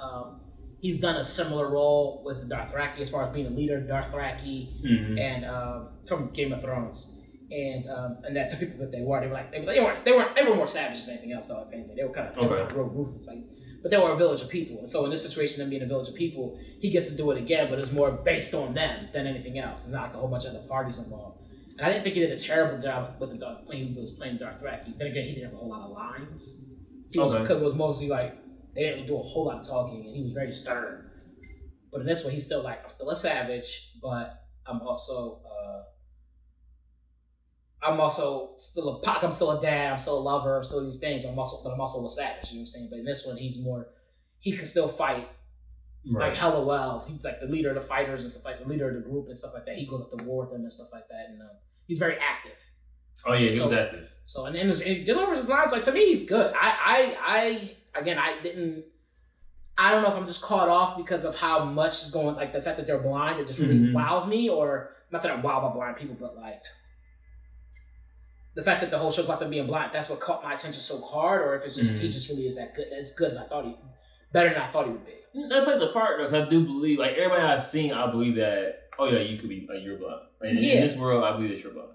[SPEAKER 1] he's done a similar role with the Dothraki as far as being a leader of Dothraki and from Game of Thrones. And that to people that they were more savage than anything else though. If anything, they were kind of real ruthless, like. But they were a village of people, and so in this situation, them being a village of people, he gets to do it again, but it's more based on them than anything else. There's not like a whole bunch of other parties involved. And I didn't think he did a terrible job with when he was playing Dothraki. Then again, he didn't have a whole lot of lines. It was mostly like they didn't do a whole lot of talking, and he was very stern. But in this one, he's still like, I'm still a savage, but I'm also still a dad, I'm still a lover, I'm still these things, but I'm also a savage, you know what I'm saying? But in this one, he can still fight like hella well. He's like the leader of the fighters and stuff like the leader of the group and stuff like that. He goes up to war with them and stuff like that, and he's very active.
[SPEAKER 2] Oh yeah, he was active.
[SPEAKER 1] So and it delivers his lines. Like to me, he's good. I don't know if I'm just caught off because of how much is going, like the fact that they're blind. It just really wows me, or not that I'm wowed by blind people, but like the fact that the whole show about them being blind. That's what caught my attention so hard, or if it's just he just really is that good, as good as I thought better than I thought he would be.
[SPEAKER 2] That plays a part though, because I do believe, like everybody I've seen, I believe that. Oh yeah, you could be like you're blind. Like, in this world, I believe that you're blind.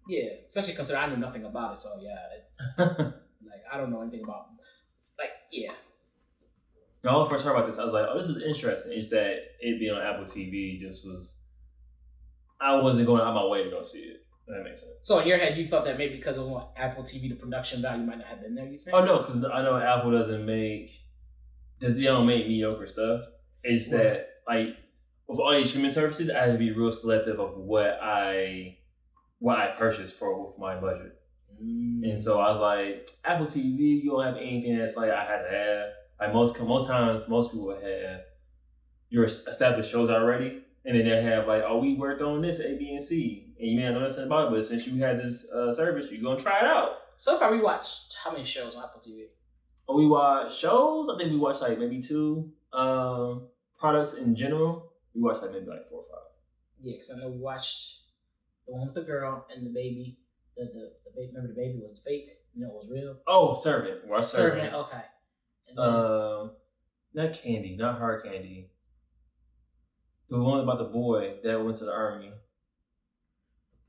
[SPEAKER 2] Yeah, especially considering I knew nothing about it. So yeah, like I don't know anything about When I first heard about this, I was like, "Oh, this is interesting." It's that it being on Apple TV just was. I wasn't going out my way to go see it. If that makes sense. So
[SPEAKER 1] in your head, you felt that maybe because it was on Apple TV, the production value might not have been there. You think?
[SPEAKER 2] Oh no, because I know Apple doesn't make. They don't make mediocre stuff. It's that like with all these streaming services, I had to be real selective of what I purchased for with my budget. And so I was like, Apple TV, you don't have anything that's like I had to have. Like most times, most people have your established shows already, and then they have like, oh, we worked on this A, B, and C, and you may not know nothing about it, but since you had this service, you're gonna try it out.
[SPEAKER 1] So far, we watched how many shows on Apple TV?
[SPEAKER 2] Oh, we watched shows. I think we watched like maybe 2 products in general. We watched like maybe like 4 or 5. Yeah,
[SPEAKER 1] because I know we watched the one with the girl and the baby. The baby, remember the baby was fake? You know, it was real.
[SPEAKER 2] Oh, Servant. We watched Servant.
[SPEAKER 1] Okay.
[SPEAKER 2] Not Candy, not Hard Candy. The one about the boy that went to the army.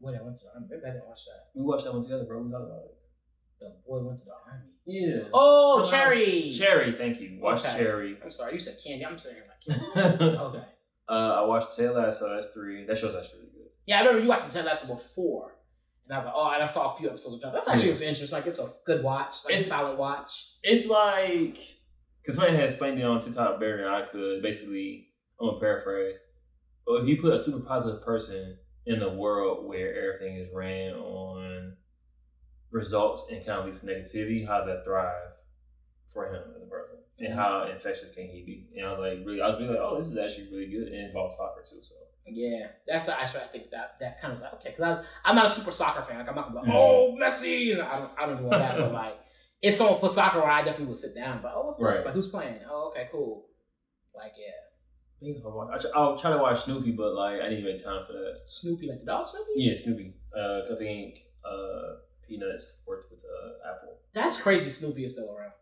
[SPEAKER 1] Boy that went to the army. Maybe I didn't watch that.
[SPEAKER 2] We watched that one together, bro. We talked about it.
[SPEAKER 1] The boy went to the army.
[SPEAKER 2] Yeah.
[SPEAKER 1] Oh, Cherry.
[SPEAKER 2] Cherry, thank you. Watch Cherry.
[SPEAKER 1] I'm sorry, you said Candy. I'm saying like Candy. Okay.
[SPEAKER 2] I watched Ted Lasso. That's 3. That show's actually really good.
[SPEAKER 1] Yeah, I remember you watching Ted Lasso before. And I was like, oh, and I saw a few episodes of that. That's actually was interesting. Like, it's a good watch. Like, it's a solid watch.
[SPEAKER 2] It's like, because somebody had explained it on TikTok better than I could. Basically, I'm going to paraphrase. Well, if you put a super positive person in a world where everything is ran on results and kind of leads to negativity, how does that thrive for him as a person? And how infectious can he be? And I was really like, oh, this is actually really good. And it involves soccer too, so.
[SPEAKER 1] Yeah, that's actually I think that kind of was like, okay, because I'm not a super soccer fan. Like I'm not gonna be like, oh, Messi. And I don't do all that, but like if someone put soccer on, I definitely would sit down. But what's this? Like who's playing? Oh, okay, cool. Like
[SPEAKER 2] I'll try to watch Snoopy, but like I need to make time for that.
[SPEAKER 1] Snoopy, like the dog Snoopy?
[SPEAKER 2] Yeah, Snoopy. I think Peanuts worked with Apple.
[SPEAKER 1] That's crazy. Snoopy is still around.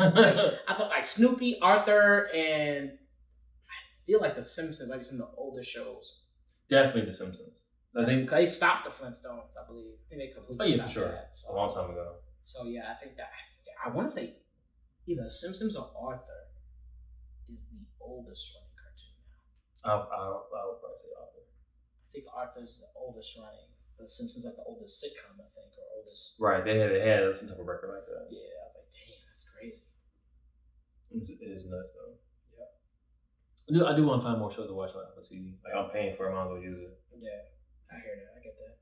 [SPEAKER 1] I thought like Snoopy, Arthur, and I feel like The Simpsons. Maybe some of the older shows.
[SPEAKER 2] Definitely The Simpsons. I think
[SPEAKER 1] they stopped the Flintstones. I believe. I think they completely stopped
[SPEAKER 2] for sure.
[SPEAKER 1] That. So,
[SPEAKER 2] a long time ago.
[SPEAKER 1] So yeah, I think that I want to say either Simpsons or Arthur is the oldest running cartoon now.
[SPEAKER 2] I would probably say Arthur.
[SPEAKER 1] I think Arthur's the oldest running. The Simpsons like the oldest sitcom, I think, or oldest.
[SPEAKER 2] Right, they had some type of record like that.
[SPEAKER 1] Yeah, I was like, damn, that's crazy.
[SPEAKER 2] It is nuts though. Yeah. I do want to find more shows to watch on Apple TV. Like I'm paying for it, I might as well use it.
[SPEAKER 1] Yeah, I hear that. I get that.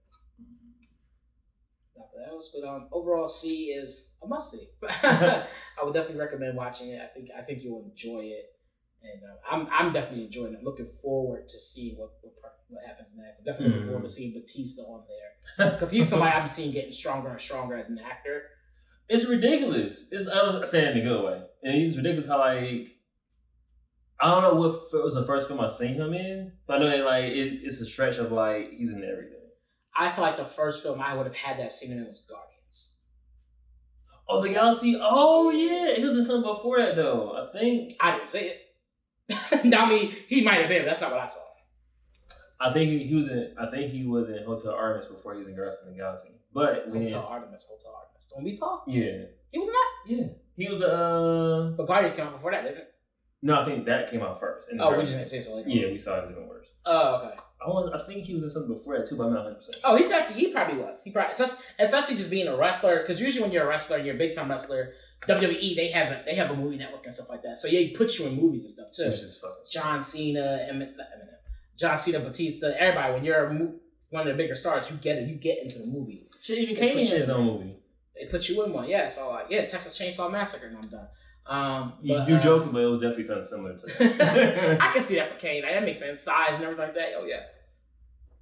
[SPEAKER 1] Not that else, but overall, C is a must see. I would definitely recommend watching it. I think you'll enjoy it, and I'm definitely enjoying it. I'm looking forward to seeing what happens next. I'm definitely looking forward to seeing Batista on there because he's somebody I'm seeing getting stronger and stronger as an actor.
[SPEAKER 2] It's ridiculous. I'm saying it in a good way, and it's ridiculous how like I don't know what was the first film I seen him in, but I know that it's a stretch of like he's in everything.
[SPEAKER 1] I feel like the first film I would have had that seen in was Guardians.
[SPEAKER 2] Oh, the Galaxy. Oh yeah, he was in something before that though. I think
[SPEAKER 1] I didn't see it. I mean, he might have been, but that's not what I saw.
[SPEAKER 2] I think he was in. I think he was in Hotel Artemis before he was in Guardians of the Galaxy. But
[SPEAKER 1] Hotel Artemis. The one we saw.
[SPEAKER 2] Yeah,
[SPEAKER 1] he was in that.
[SPEAKER 2] Yeah, he was the.
[SPEAKER 1] But Guardians came out before that, didn't it?
[SPEAKER 2] No, I think that came out first.
[SPEAKER 1] Oh, we just didn't say so later.
[SPEAKER 2] Yeah, we saw it in different orders.
[SPEAKER 1] Oh, okay.
[SPEAKER 2] I think he was in something before that too, but I'm not 100%.
[SPEAKER 1] Oh, he probably was. He probably, especially just being a wrestler, because usually when you're a wrestler and you're a big time wrestler, WWE they have a movie network and stuff like that. So yeah, he puts you in movies and stuff too.
[SPEAKER 2] Which is fucking
[SPEAKER 1] John Cena, Batista, everybody. When you're one of the bigger stars, you get into the movie.
[SPEAKER 2] Shit, even Kane had his own movie.
[SPEAKER 1] They put you in one, yeah. So like, yeah, Texas Chainsaw Massacre, and I'm done.
[SPEAKER 2] You joking, but it was definitely something similar to that.
[SPEAKER 1] I can see that for Kane. That makes sense. Size and everything like that. Oh yeah.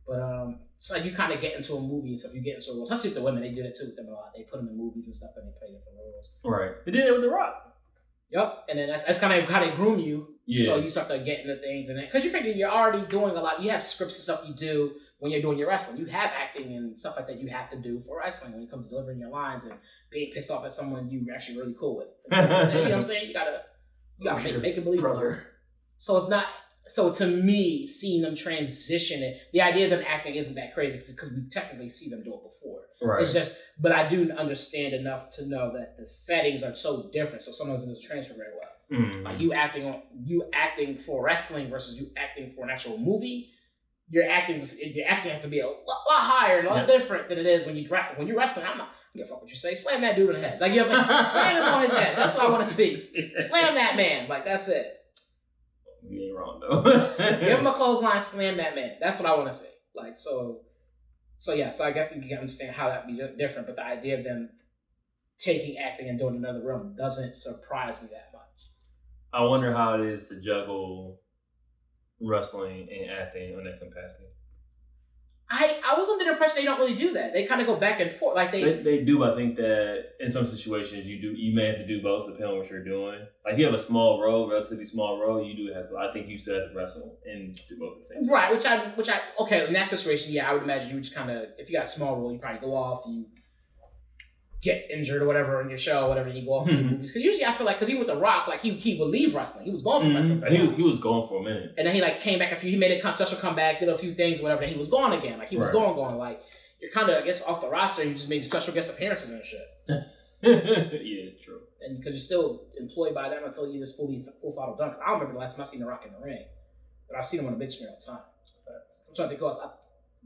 [SPEAKER 1] But so like you kind of get into a movie and stuff. You get into a role, especially with the women. They do that too with them a lot. They put them in movies and stuff, and they play different roles.
[SPEAKER 2] Right. They did it with The Rock.
[SPEAKER 1] Yep. And then that's kind of how they groom you.
[SPEAKER 2] Yeah.
[SPEAKER 1] So you start to get into things, and then because you figure you're already doing a lot. You have scripts and stuff you do when you're doing your wrestling. You have acting and stuff like that you have to do for wrestling when it comes to delivering your lines and being pissed off at someone you're actually really cool with. You know what I'm saying? You gotta make it believe,
[SPEAKER 2] brother.
[SPEAKER 1] So it's not. So to me, seeing them transition it, the idea of them acting isn't that crazy because we technically see them do it before.
[SPEAKER 2] Right.
[SPEAKER 1] It's just, but I do understand enough to know that the settings are so different. So sometimes it doesn't transfer very well.
[SPEAKER 2] Mm-hmm.
[SPEAKER 1] Like you acting for wrestling versus you acting for an actual movie. Your acting has to be a lot higher and a lot different than it is when you wrestle. When you're wrestling, I'm not gonna fuck what you say. Slam that dude in the head. Like you have to slam him on his head. That's what I want to see. Slam that man. Like that's it.
[SPEAKER 2] You ain't wrong though.
[SPEAKER 1] Give him a clothesline, slam that man. That's what I want to see. Like so yeah. So I definitely can understand how that would be different. But the idea of them taking acting and doing another realm doesn't surprise me that much.
[SPEAKER 2] I wonder how it is to juggle wrestling and acting on that capacity.
[SPEAKER 1] I was under the impression they don't really do that. They kind of go back and forth. Like
[SPEAKER 2] they do. I think that in some situations you may have to do both depending on what you're doing. Like you have a small role, relatively small role, you do have to. I think you still have to wrestle and do both at the same time.
[SPEAKER 1] Right. Which I okay in that situation, yeah, I would imagine you would just kind of if you got a small role, you probably go off, you get injured or whatever in your show, or whatever, and you go off to the movies. Because usually I feel like, because even with The Rock, like he would leave wrestling. He was gone from wrestling.
[SPEAKER 2] He was gone for a minute.
[SPEAKER 1] And then he like came back he made a special comeback, did a few things, whatever, then he was gone again. Like he was gone. Like you're kind of, I guess, off the roster. You just made special guest appearances and shit.
[SPEAKER 2] Yeah, true.
[SPEAKER 1] And because you're still employed by them until you just full throttle dunk. I don't remember the last time I seen The Rock in the ring, but I've seen him on the big screen all the time. I'm trying to think of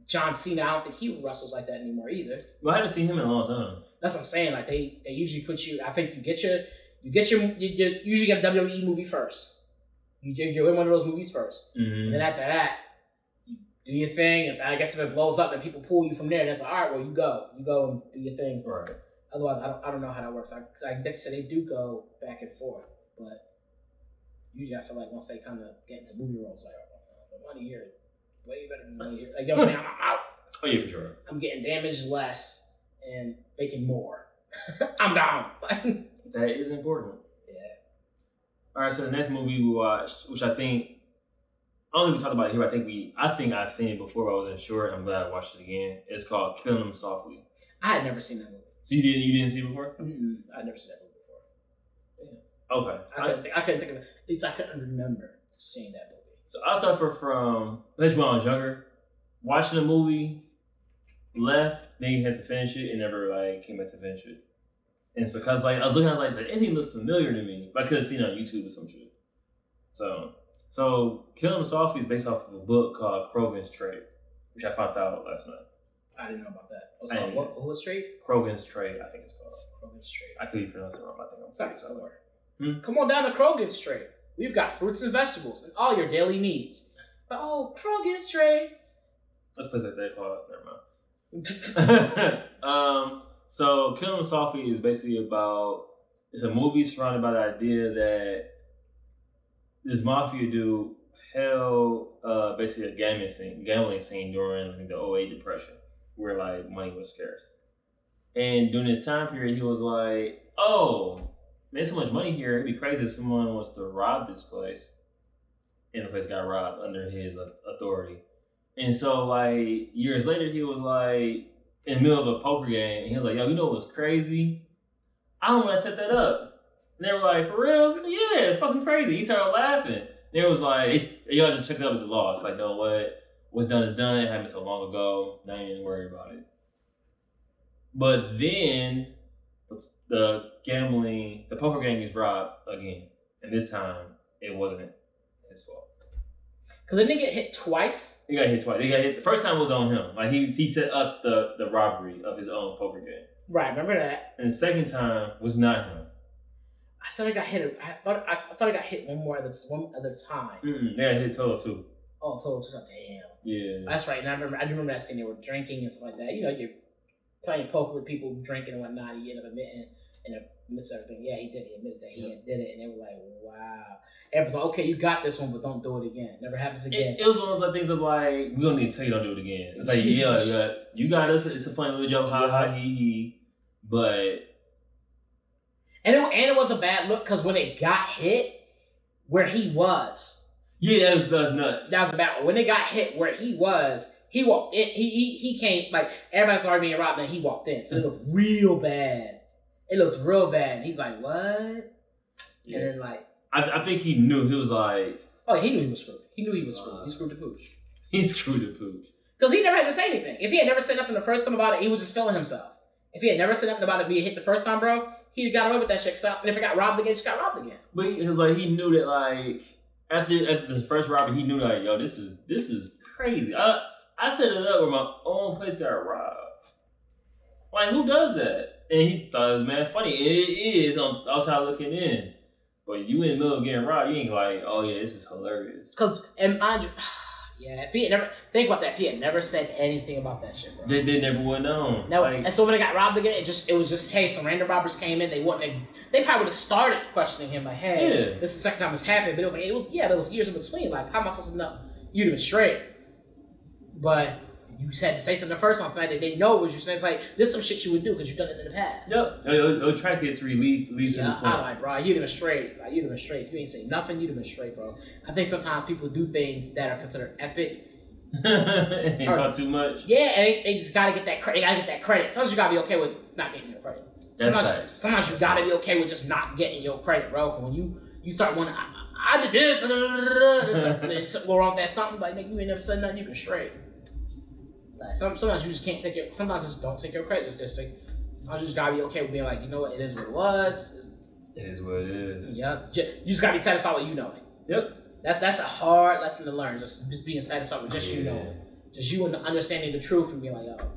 [SPEAKER 1] John Cena. I don't think he wrestles like that anymore either.
[SPEAKER 2] Well, I haven't seen him in a long time.
[SPEAKER 1] That's what I'm saying. Like they usually put you. I think you usually get a WWE movie first. You're in one of those movies first, and then after that, do your thing. I guess if it blows up and people pull you from there, that's like, all right. Well, you go and do your thing.
[SPEAKER 2] Right.
[SPEAKER 1] Otherwise, I don't know how that works. I said they do go back and forth, but usually I feel like once they kind of get into movie roles, like the money here is way better than the money here. Like, you know what I'm saying? I'm out.
[SPEAKER 2] Oh yeah, for sure.
[SPEAKER 1] I'm getting damaged less and making more. I'm down.
[SPEAKER 2] That is important.
[SPEAKER 1] Yeah.
[SPEAKER 2] All right, so the next movie we watched, which I think I don't think we talked about it here. I think I've seen it before, but I wasn't sure. I'm glad I watched it again. It's called Killing Them Softly.
[SPEAKER 1] I had never seen that movie.
[SPEAKER 2] So you didn't see it before?
[SPEAKER 1] I'd never seen that movie before.
[SPEAKER 2] Yeah. Okay.
[SPEAKER 1] I couldn't think of it. At least I couldn't remember seeing that movie.
[SPEAKER 2] So I suffer from, especially when I was younger, watching a movie, left, then he has to finish it, and never like came back to finish it. And so, cause like I was looking at like the ending looked familiar to me, but I could have seen it on YouTube or some shit. So Kill 'Em Softly is based off of a book called Krogan's Trade, which I found out last night.
[SPEAKER 1] I didn't know about that. It's called what trade?
[SPEAKER 2] Krogan's Trade, I think it's called.
[SPEAKER 1] Krogan's Trade.
[SPEAKER 2] I could be pronouncing it wrong. I think I'm
[SPEAKER 1] saying somewhere.
[SPEAKER 2] Come
[SPEAKER 1] on down to Krogan's Trade. We've got fruits and vegetables and all your daily needs. But Krogan's Trade.
[SPEAKER 2] Let's place like that called. Never mind. So Kill 'Em Softly is basically about, it's a movie surrounded by the idea that this mafia dude held basically a gambling scene during the 2008 depression, where like money was scarce. And during this time period, he was like, "Oh, there's so much money here. It'd be crazy if someone was to rob this place." And the place got robbed under his authority. And so like years later, he was like in the middle of a poker game, and he was like, "Yo, you know what's crazy? I don't want to set that up." And they were like, "For real?" He's like, "Yeah, it's fucking crazy." He started laughing. They was like, "Y'all just check it up as a loss." Like, no, what's done is done. It happened so long ago. Now you ain't worry about it. But then the poker game is dropped again, and this time it wasn't his fault.
[SPEAKER 1] Cause didn't he get hit twice?
[SPEAKER 2] He got hit twice. He got hit. The first time was on him. Like he set up the robbery of his own poker game.
[SPEAKER 1] Right, remember that.
[SPEAKER 2] And the second time was not him.
[SPEAKER 1] I thought I got hit. I thought I got hit one other time.
[SPEAKER 2] They got hit total too.
[SPEAKER 1] Oh, total two. Damn.
[SPEAKER 2] Yeah.
[SPEAKER 1] That's right. And I remember that scene. They were drinking and stuff like that. You know, you're playing poker with people drinking and whatnot. You end up admitting and miss everything. Yeah, he did. He admitted that he did it, and they were like, "Wow." Everyone's like, "Okay, you got this one, but don't do it again. Never happens again."
[SPEAKER 2] It was one of those things of like, we don't need to tell you don't do it again. It's like, yeah, you got us. It's a funny little joke, ha ha he he. But
[SPEAKER 1] and it was a bad look because when it got hit where he was,
[SPEAKER 2] yeah, that was nuts.
[SPEAKER 1] That was a bad one. When it got hit where he was, he walked in. He came like everybody's already being robbed, and he walked in. So it looked real bad. It looks real bad. And he's like, "What?" Yeah. And then like,
[SPEAKER 2] I think he knew. He was like,
[SPEAKER 1] "Oh, he knew he was screwed. He knew he was screwed. He screwed the pooch.
[SPEAKER 2] He screwed the pooch."
[SPEAKER 1] Because he never had to say anything. If he had never said nothing the first time about it, he was just feeling himself. If he had never said nothing about it being hit the first time, bro, he'd got away with that shit. And if it got robbed again, just got robbed again.
[SPEAKER 2] But he was like, he knew that like after the first robbery, he knew like, yo, this is crazy. I set it up where my own place got robbed. Like, who does that? And he thought it was mad funny. It is on outside looking in. But you in the middle of getting robbed, you ain't like, "Oh yeah, this is hilarious."
[SPEAKER 1] And mind you, yeah, if he had never think about that, if he had never said anything about that shit, bro,
[SPEAKER 2] they never would know.
[SPEAKER 1] No, like, and so when they got robbed again, it was just hey, some random robbers came in. They probably would have started questioning him like, "Hey, this is the second time it's happened." But it was like there was years in between. Like, how am I supposed to know? You'd have been straight, but you had to say something the first time, so they didn't know it was you. So it's like this is some shit you would do because you've done it in the past.
[SPEAKER 2] Yep, your track history leads to this point.
[SPEAKER 1] I'm like, bro, you'd have been straight. Like, you'd have been straight. If you ain't say nothing, you'd have been straight, bro. I think sometimes people do things that are considered epic.
[SPEAKER 2] And talk too much.
[SPEAKER 1] Yeah, and they just gotta get that credit. They gotta get that credit. Sometimes you gotta be okay with not getting your credit. Sometimes you gotta be okay with just not getting your credit, bro. When you start wanting, I did this, and something go wrong with that something, like nigga, you ain't never said nothing. You been straight. Like, sometimes you just can't take your. Sometimes just don't take your credit. Just like, sometimes you just gotta be okay with being like, you know what, it is what it was.
[SPEAKER 2] It is what it is.
[SPEAKER 1] Yep. You just gotta be satisfied with you knowing.
[SPEAKER 2] Yep.
[SPEAKER 1] That's a hard lesson to learn. Just being satisfied with just you knowing, just you and understanding the truth and being like, yo,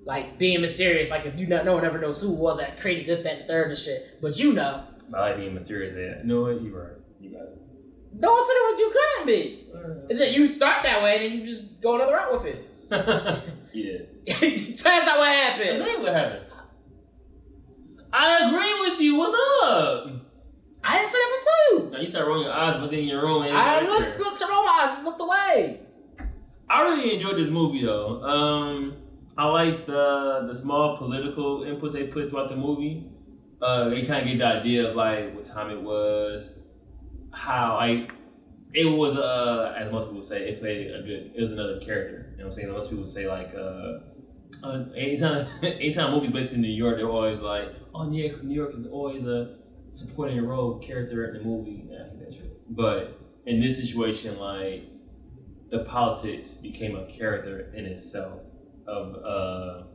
[SPEAKER 1] like being mysterious. Like if no one ever knows who was that created this, that, and the third and shit, but you know.
[SPEAKER 2] I like being mysterious. You know what? You're right. You got it.
[SPEAKER 1] No one said what you couldn't be. It's that you start that way and then you just go another route with it.
[SPEAKER 2] Yeah.
[SPEAKER 1] That's not what happened.
[SPEAKER 2] That's not what happened. I agree with you. What's up?
[SPEAKER 1] I didn't say that too.
[SPEAKER 2] Now you start rolling your eyes within your room.
[SPEAKER 1] I looked to roll my eyes, looked away.
[SPEAKER 2] I really enjoyed this movie though. I like the small political inputs they put throughout the movie. They kind of get the idea of like what time it was, how it was as most people say, it was another character. You know what I'm saying? Most people say like anytime movies based in New York, they're always like, oh yeah, New York is always a supporting a role character in the movie. Yeah, I think that's true. But in this situation, like the politics became a character in itself of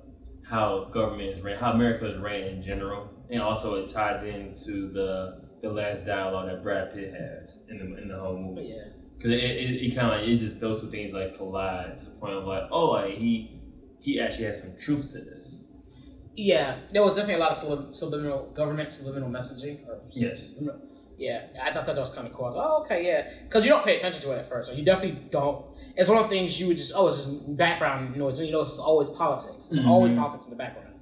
[SPEAKER 2] how government is ran, how America is ran in general, and also it ties into the last dialogue that Brad Pitt has in the whole movie.
[SPEAKER 1] Yeah.
[SPEAKER 2] Because it kind of like, it just those two things like collide to the point of like, oh, like he actually has some truth to this.
[SPEAKER 1] Yeah, there was definitely a lot of subliminal messaging.
[SPEAKER 2] Yes.
[SPEAKER 1] Yeah, I thought that was kind of cool. I was like, oh, okay, yeah. Because you don't pay attention to it at first. Like, you definitely don't. It's one of the things you would just, it's just background noise. You know, it's always politics. It's always politics in the background.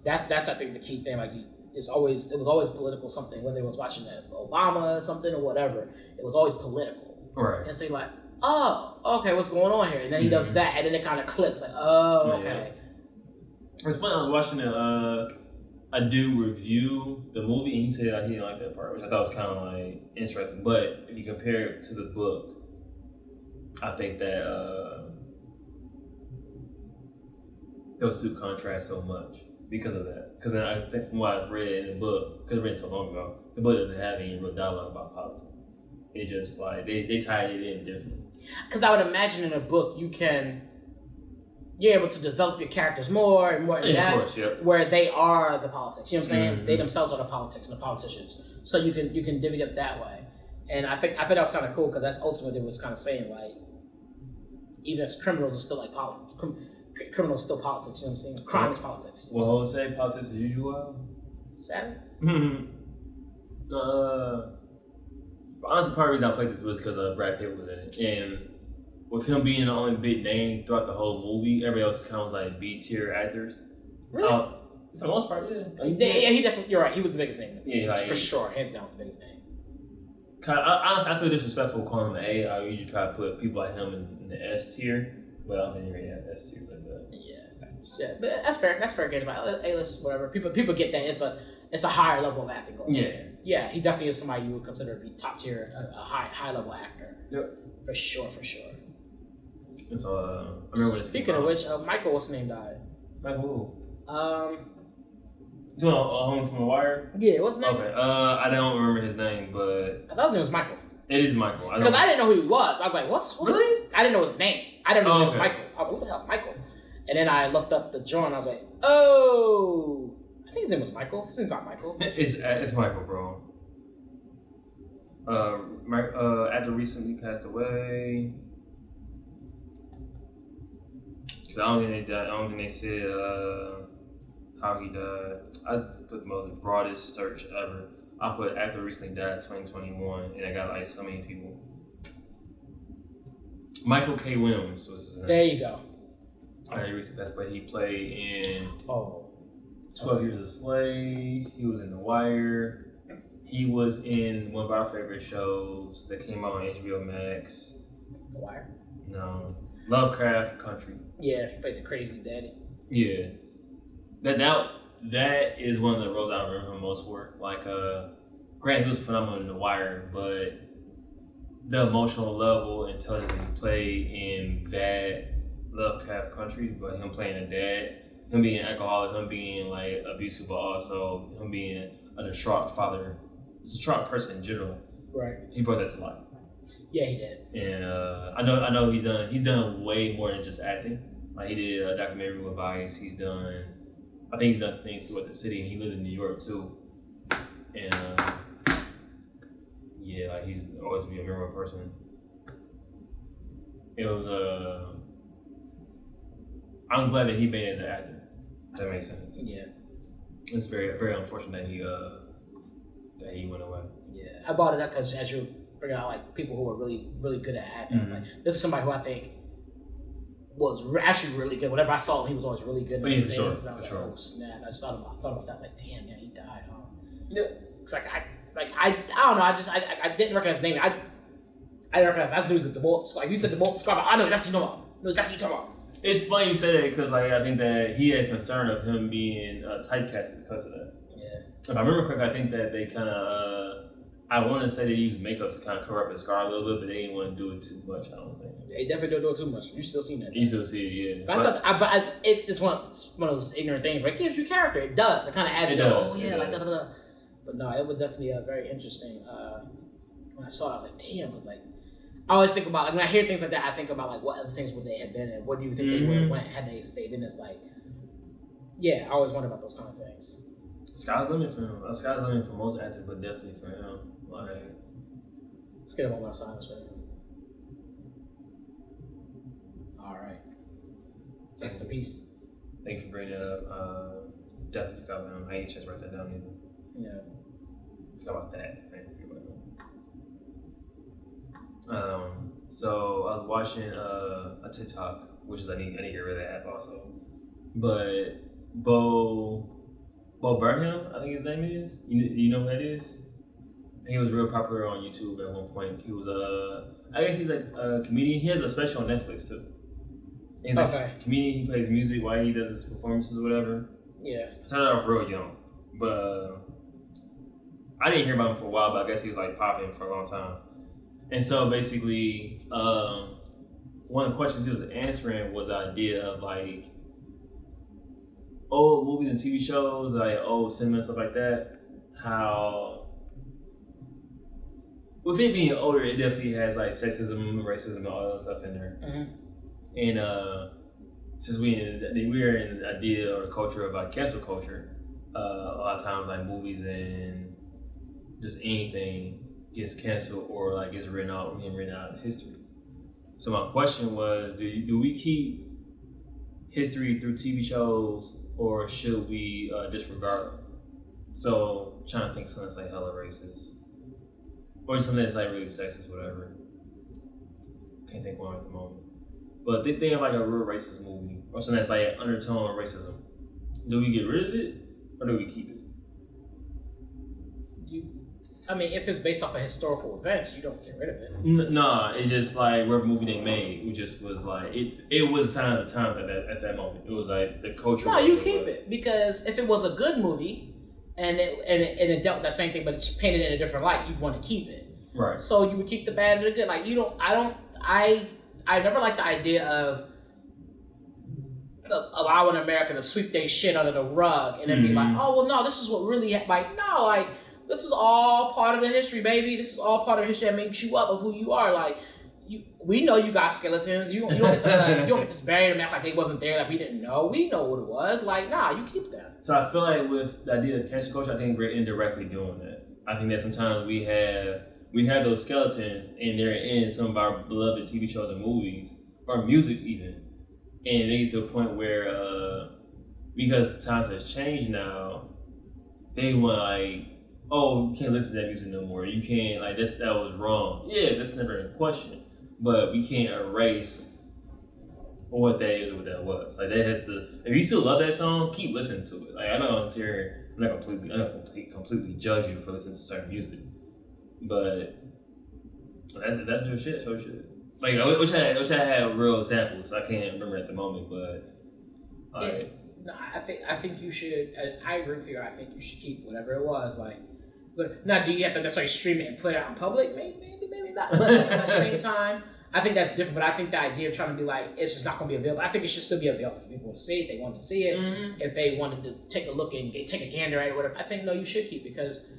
[SPEAKER 1] That's I think, the key thing. Like, it was always political something, whether it was watching Obama or something or whatever. It was always political.
[SPEAKER 2] Right.
[SPEAKER 1] And so you're like, oh, okay, what's going on here? And then he does that, and then it kind of clicks. Like, oh, okay.
[SPEAKER 2] Yeah. It's funny, I was watching a dude review the movie, and he said like, he didn't like that part, which I thought was kind of like interesting. But if you compare it to the book, I think that those two contrast so much because of that. Because I think from what I've read in the book, because I've read it so long ago, the book doesn't have any real dialogue about politics. It just like they tied it in differently. Because
[SPEAKER 1] I would imagine in a book you're able to develop your characters more and more.
[SPEAKER 2] Yeah, of course, yep.
[SPEAKER 1] Where they are the politics. You know what I'm saying? They themselves are the politics and the politicians. So you can divvy it up that way. And I think that was kind of cool because that's ultimately what it was kind of saying, like, even as criminals, it's still like politics. Criminals still politics. You know what I'm saying? Crime is politics.
[SPEAKER 2] You know well, I would say politics as usual.
[SPEAKER 1] Sad.
[SPEAKER 2] Honestly, part of the reason I played this was because Brad Pitt was in it, and with him being the only big name throughout the whole movie, everybody else kind of was like B-tier actors.
[SPEAKER 1] Really?
[SPEAKER 2] For the most part, yeah.
[SPEAKER 1] Yeah, he definitely. You're right. He was the biggest name.
[SPEAKER 2] Yeah, like,
[SPEAKER 1] for sure, hands down, was the biggest name.
[SPEAKER 2] Honestly, I feel disrespectful calling him A. I usually try to put people like him in the S tier, but I don't think he really has S tier like that.
[SPEAKER 1] Yeah, but that's fair. That's fair game about A-list, whatever. People get that. It's a higher level of acting going on. Yeah, he definitely is somebody you would consider to be top tier, a high level actor.
[SPEAKER 2] Yep.
[SPEAKER 1] For sure.
[SPEAKER 2] And so I remember.
[SPEAKER 1] Speaking of which, Michael, what's his name, died?
[SPEAKER 2] Michael who? Doing a Home from the Wire?
[SPEAKER 1] Yeah, what's his name?
[SPEAKER 2] Okay, I don't remember his name, but
[SPEAKER 1] I thought his name was Michael.
[SPEAKER 2] It is Michael.
[SPEAKER 1] Because I didn't know who he was. I was like, what's
[SPEAKER 2] really?
[SPEAKER 1] I didn't know his name. I didn't know it was Michael. I was like, what the hell is Michael? And then I looked up the joint and I was like, oh, I think his name was Michael. His name's not Michael.
[SPEAKER 2] It's Michael, bro. After recently passed away. I don't think they said how he died. I just put the most broadest search ever. I put after recently died 2021, and I got like so many people. Michael K. Williams was his name.
[SPEAKER 1] There you go.
[SPEAKER 2] He recently passed away. He played in
[SPEAKER 1] 12
[SPEAKER 2] Years a Slave. He was in The Wire. He was in one of our favorite shows that came out on HBO Max.
[SPEAKER 1] The Wire?
[SPEAKER 2] No. Lovecraft Country.
[SPEAKER 1] Yeah, he played the crazy daddy.
[SPEAKER 2] Yeah. That is one of the roles I remember him most for. Like, granted, he was phenomenal in The Wire, but the emotional level, intelligence that he played in that Lovecraft Country, but him playing a dad, him being an alcoholic, him being like abusive, but also him being a distraught father, distraught person in general.
[SPEAKER 1] Right.
[SPEAKER 2] He brought that to life.
[SPEAKER 1] Yeah, he did.
[SPEAKER 2] And I know he's done way more than just acting. Like he did a documentary with Vice. I think he's done things throughout the city. And he lives in New York too. And yeah, like he's always be a memorable person. It was I'm glad that he made it as an actor. If that makes sense.
[SPEAKER 1] Yeah.
[SPEAKER 2] It's very, very unfortunate that he went away.
[SPEAKER 1] Yeah, I brought it up because as you figuring out like people who are really, really good at acting. It's like, this is somebody who I think was actually really good. Whenever I saw him, he was always really good.
[SPEAKER 2] Yeah, for sure.
[SPEAKER 1] And I was like, oh snap! I just thought about that. I was like, damn, yeah, he died, huh?
[SPEAKER 2] Yeah.
[SPEAKER 1] It's like I don't know. I didn't recognize his name. I didn't recognize. That's the dude with the bolt. Like you said, the bolt scar. I know exactly what you're talking about.
[SPEAKER 2] It's funny you say that because like I think that he had concern of him being typecasted because of that.
[SPEAKER 1] Yeah.
[SPEAKER 2] If I remember correctly, I think that they kind of. I want to say they used makeup to kind of cover up his scar a little bit, but they didn't want to do it too much. I don't think.
[SPEAKER 1] They definitely don't do it too much. You still seen that?
[SPEAKER 2] You still see it, yeah.
[SPEAKER 1] But it's one of those ignorant things. But it gives you character. It does. It kind of adds.
[SPEAKER 2] It does.
[SPEAKER 1] Oh yeah, like da. But no, it was definitely very interesting. When I saw it, I was like, damn. It's like I always think about like when I hear things like that, I think about like what other things would they have been in? What do you think they would have went had they stayed in this? Like, yeah, I always wonder about those kind of things.
[SPEAKER 2] Sky's the limit for him. Sky's the limit for most actors, but definitely for him. Like,
[SPEAKER 1] let's get a moment of silence for him. All right. Rest in peace.
[SPEAKER 2] Thanks for bringing it up. Definitely forgot about him. I ain't just write that down either.
[SPEAKER 1] Yeah.
[SPEAKER 2] Forgot about that. I didn't forget about him. So I was watching a TikTok, which is I need to get rid of that app also. But Bo Burnham, I think his name is. You know who that is? He was real popular on YouTube at one point. He was I guess he's like a comedian. He has a special on Netflix too. He's like a comedian. He plays music while he does his performances or whatever.
[SPEAKER 1] Yeah.
[SPEAKER 2] I started off real young, but I didn't hear about him for a while. But I guess he was like popping for a long time. And so basically, one of the questions he was answering was the idea of like old movies and TV shows, like old cinema and stuff like that. How with it being older, it definitely has like sexism, racism, and all that stuff in there. And since we're in the idea or the culture of like cancel culture, a lot of times like movies and just anything gets canceled or like gets written out of history. So my question was, do we keep history through TV shows or should we disregard them? So I'm trying to think something that's like hella racist. Or something that's like really sexist, whatever. Can't think one at the moment. But think of like a real racist movie or something that's like an undertone of racism. Do we get rid of it or do we keep it?
[SPEAKER 1] I mean, if it's based off of historical events, you don't get rid of it.
[SPEAKER 2] Nah, it's just like whatever movie they made, it just was like it was a sign of the times at that moment. It was like the culture.
[SPEAKER 1] No, you keep it because if it was a good movie and it dealt with that same thing, but it's painted in a different light, you'd want to keep it.
[SPEAKER 2] Right.
[SPEAKER 1] So you would keep the bad and the good. Like I never liked the idea of allowing America to sweep their shit under the rug and then be like, oh well, no, this is what really this is all part of the history, baby. This is all part of the history that makes you up of who you are. Like, we know you got skeletons. You don't get to just bury them, act like they wasn't there, like we didn't know. We know what it was. Like, nah, you keep them.
[SPEAKER 2] So I feel like with the idea of cancel culture, I think we're indirectly doing that. I think that sometimes we have those skeletons and they're in some of our beloved TV shows and movies or music even, and they get to a point where because times has changed now, they want like, oh, you can't listen to that music no more. You can't, like, that was wrong. Yeah, that's never in question. But we can't erase what that is or what that was. Like, that has to, if you still love that song, keep listening to it. Like, I'm not completely judge you for listening to certain music. But that's your shit, so shit. Like, I wish I had real examples. I can't remember at the moment, but like,
[SPEAKER 1] no, I think you should. I agree with you. I think you should keep whatever it was. Like, but now, do you have to necessarily stream it and put it out in public? Maybe not. But at the same time, I think that's different. But I think the idea of trying to be like, it's just not going to be available. I think it should still be available for people to see it. They want to see it. If they wanted to take a look and take a gander at it, or whatever. I think no, you should keep it because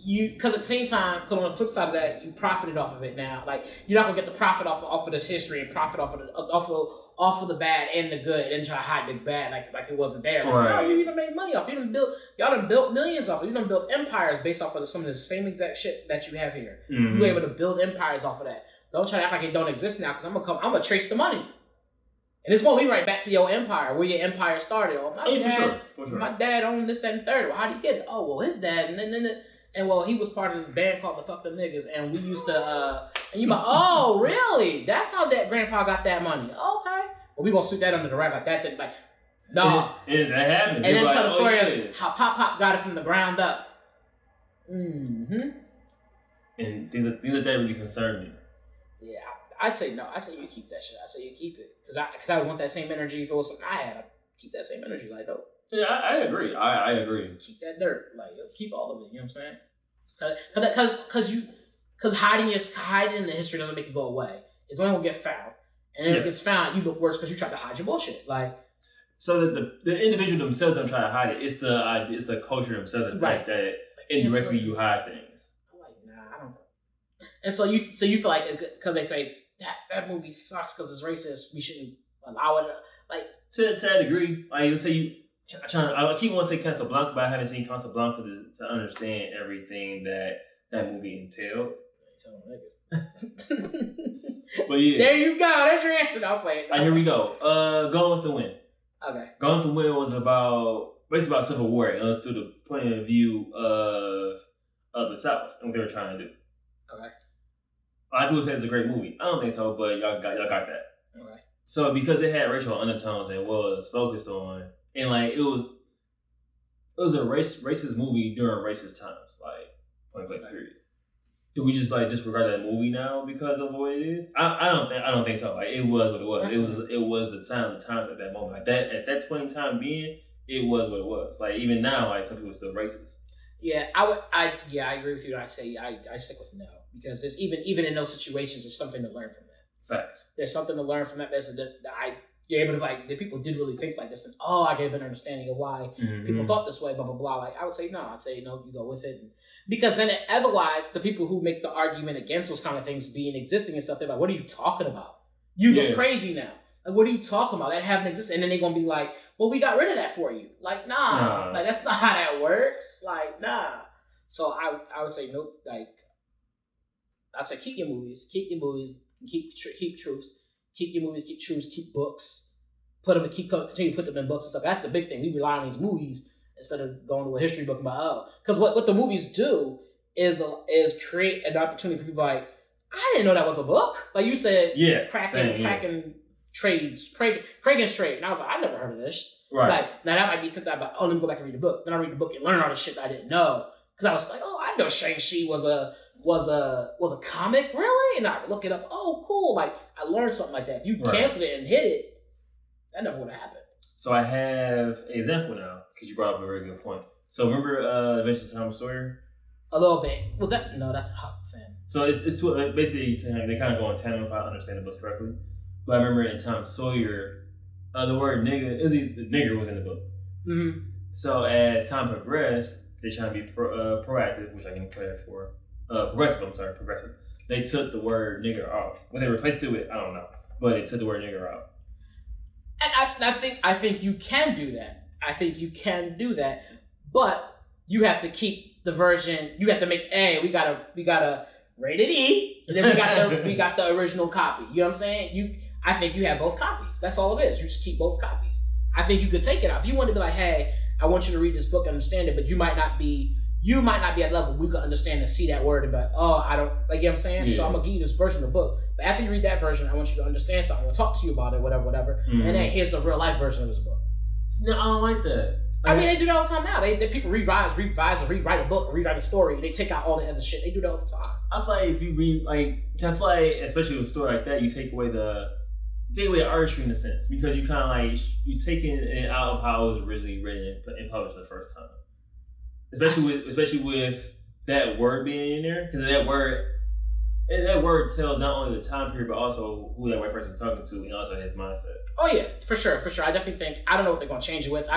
[SPEAKER 1] at the same time, because on the flip side of that, you profited off of it now. Like, you're not gonna get the profit off of this history and profit off of the bad and the good and try to hide the bad like it wasn't there. Like,
[SPEAKER 2] right.
[SPEAKER 1] No, you done made money off. Y'all done built millions off it. You done built empires based off of some of the same exact shit that you have here. You were able to build empires off of that. Don't try to act like it don't exist now, because I'm gonna trace the money. And it's gonna lead right back to your empire, where your empire started. Oh,
[SPEAKER 2] for sure.
[SPEAKER 1] My dad owned this, that, and third. Well, how do you get it? Oh, well, his dad, and then And well, he was part of this band called the Fuck Them Niggas, and we used to, and you like, oh, really? That's how that grandpa got that money. Okay. Well, we gonna sweep that under the rug like that. Then, like, no.
[SPEAKER 2] And that happened.
[SPEAKER 1] And then tell the story of how Pop got it from the ground up. Mm-hmm.
[SPEAKER 2] And things like that really concern me.
[SPEAKER 1] Yeah, I'd say no. I'd say you keep that shit. I'd say you keep it. Because I would want that same energy if it was something I had. I'd keep that same energy. Like, dope.
[SPEAKER 2] Yeah, I agree. I agree.
[SPEAKER 1] Keep that dirt. Like, keep all of it. You know what I'm saying? Because hiding in the history doesn't make it go away. It's only gonna get found, and then if it gets found, you look worse because you tried to hide your bullshit. Like,
[SPEAKER 2] so that the individual themselves don't try to hide it. It's the culture themselves that indirectly you hide things.
[SPEAKER 1] I'm like, nah, I don't know. And so you feel like because they say that movie sucks because it's racist, we shouldn't allow it. Like,
[SPEAKER 2] to that degree, like let's say you. I keep wanting to say Casablanca, but I haven't seen Casablanca to understand everything that movie entailed. But yeah,
[SPEAKER 1] there you go. That's your answer. I'll play it.
[SPEAKER 2] Here we go. Gone with the Wind.
[SPEAKER 1] Okay.
[SPEAKER 2] Gone with the Wind was basically about Civil War. It was through the point of view of the South and what they were trying to do.
[SPEAKER 1] Okay.
[SPEAKER 2] A lot of people say it's a great movie. I don't think so, but y'all got that.
[SPEAKER 1] Okay.
[SPEAKER 2] So because it had racial undertones and was focused on. And like it was a racist movie during racist times, like point blank period. Do we just like disregard that movie now because of what it is? I don't think so. Like it was what it was. It was the times at that moment. Like that at that point in time being, it was what it was. Like even now, like some people are still racist.
[SPEAKER 1] Yeah, I agree with you. I say I stick with no because there's even in those situations, there's something to learn from that.
[SPEAKER 2] Fact.
[SPEAKER 1] There's something to learn from that. You're able to like the people did really think like this, and I get a better understanding of why people thought this way, blah blah blah. Like I would say no, you go with it, because then otherwise the people who make the argument against those kind of things being existing and stuff, they're like, what are you talking about? You look crazy now. Like what are you talking about? That haven't existed, and then they're gonna be like, well, we got rid of that for you. Like nah. Like that's not how that works. Like nah. So I would say no. Like I say keep your movies, keep truths. Keep your movies, keep truths, keep books. Continue to put them in books and stuff. That's the big thing. We rely on these movies instead of going to a history book about because what the movies do is create an opportunity for people like, I didn't know that was a book. Like you said, cracking trades, Kragan's trade. And I was like, I never heard of this.
[SPEAKER 2] Right.
[SPEAKER 1] Like now that might be something about, let me go back and read the book. Then I read the book and learn all the shit that I didn't know. Because I was like, I know Shang-Chi was a comic, really? And I look it up. Oh, cool. Like, I learned something like that. If you canceled it and hit it, that never would have happened. So
[SPEAKER 2] I have an example now, because you brought up a very good point. So remember Adventures of Tom Sawyer?
[SPEAKER 1] A little bit. Well, that's a hot fan.
[SPEAKER 2] So it's two, basically, they kind of go in tandem if I understand the books correctly. But I remember in Tom Sawyer, the word nigger, the nigger was in the book.
[SPEAKER 1] Mm-hmm.
[SPEAKER 2] So as time progressed, they trying to be proactive, which I can play for. Progressive. They took the word nigger out. When they replaced it with, I don't know, but they took the word nigger out.
[SPEAKER 1] And I think you can do that. I think you can do that, but you have to keep the version. You have to make we got a rated E, and then we got the original copy. You know what I'm saying? I think you have both copies. That's all it is. You just keep both copies. I think you could take it off. If you want to be like, hey, I want you to read this book and understand it, but you might not be at a level we could understand and see that word and be like, I don't, like, you know what I'm saying? Yeah. So I'm going to give you this version of the book. But after you read that version, I want you to understand something. I'll talk to you about it, whatever. Mm-hmm. And then here's the real life version of this book.
[SPEAKER 2] No, I don't like that.
[SPEAKER 1] I mean, they do that all the time now. They people revise, and rewrite a book, or rewrite a story. They take out all the other shit. They do that all the time.
[SPEAKER 2] I feel like if you read, especially with a story like that, you take away the artistry in a sense, because you kind of you taking it out of how it was originally written and published the first time. Especially with that word being in there, because that word tells not only the time period but also who that white person is talking to and also his mindset. Oh yeah, for sure. I definitely think I don't know what they're going to change it with.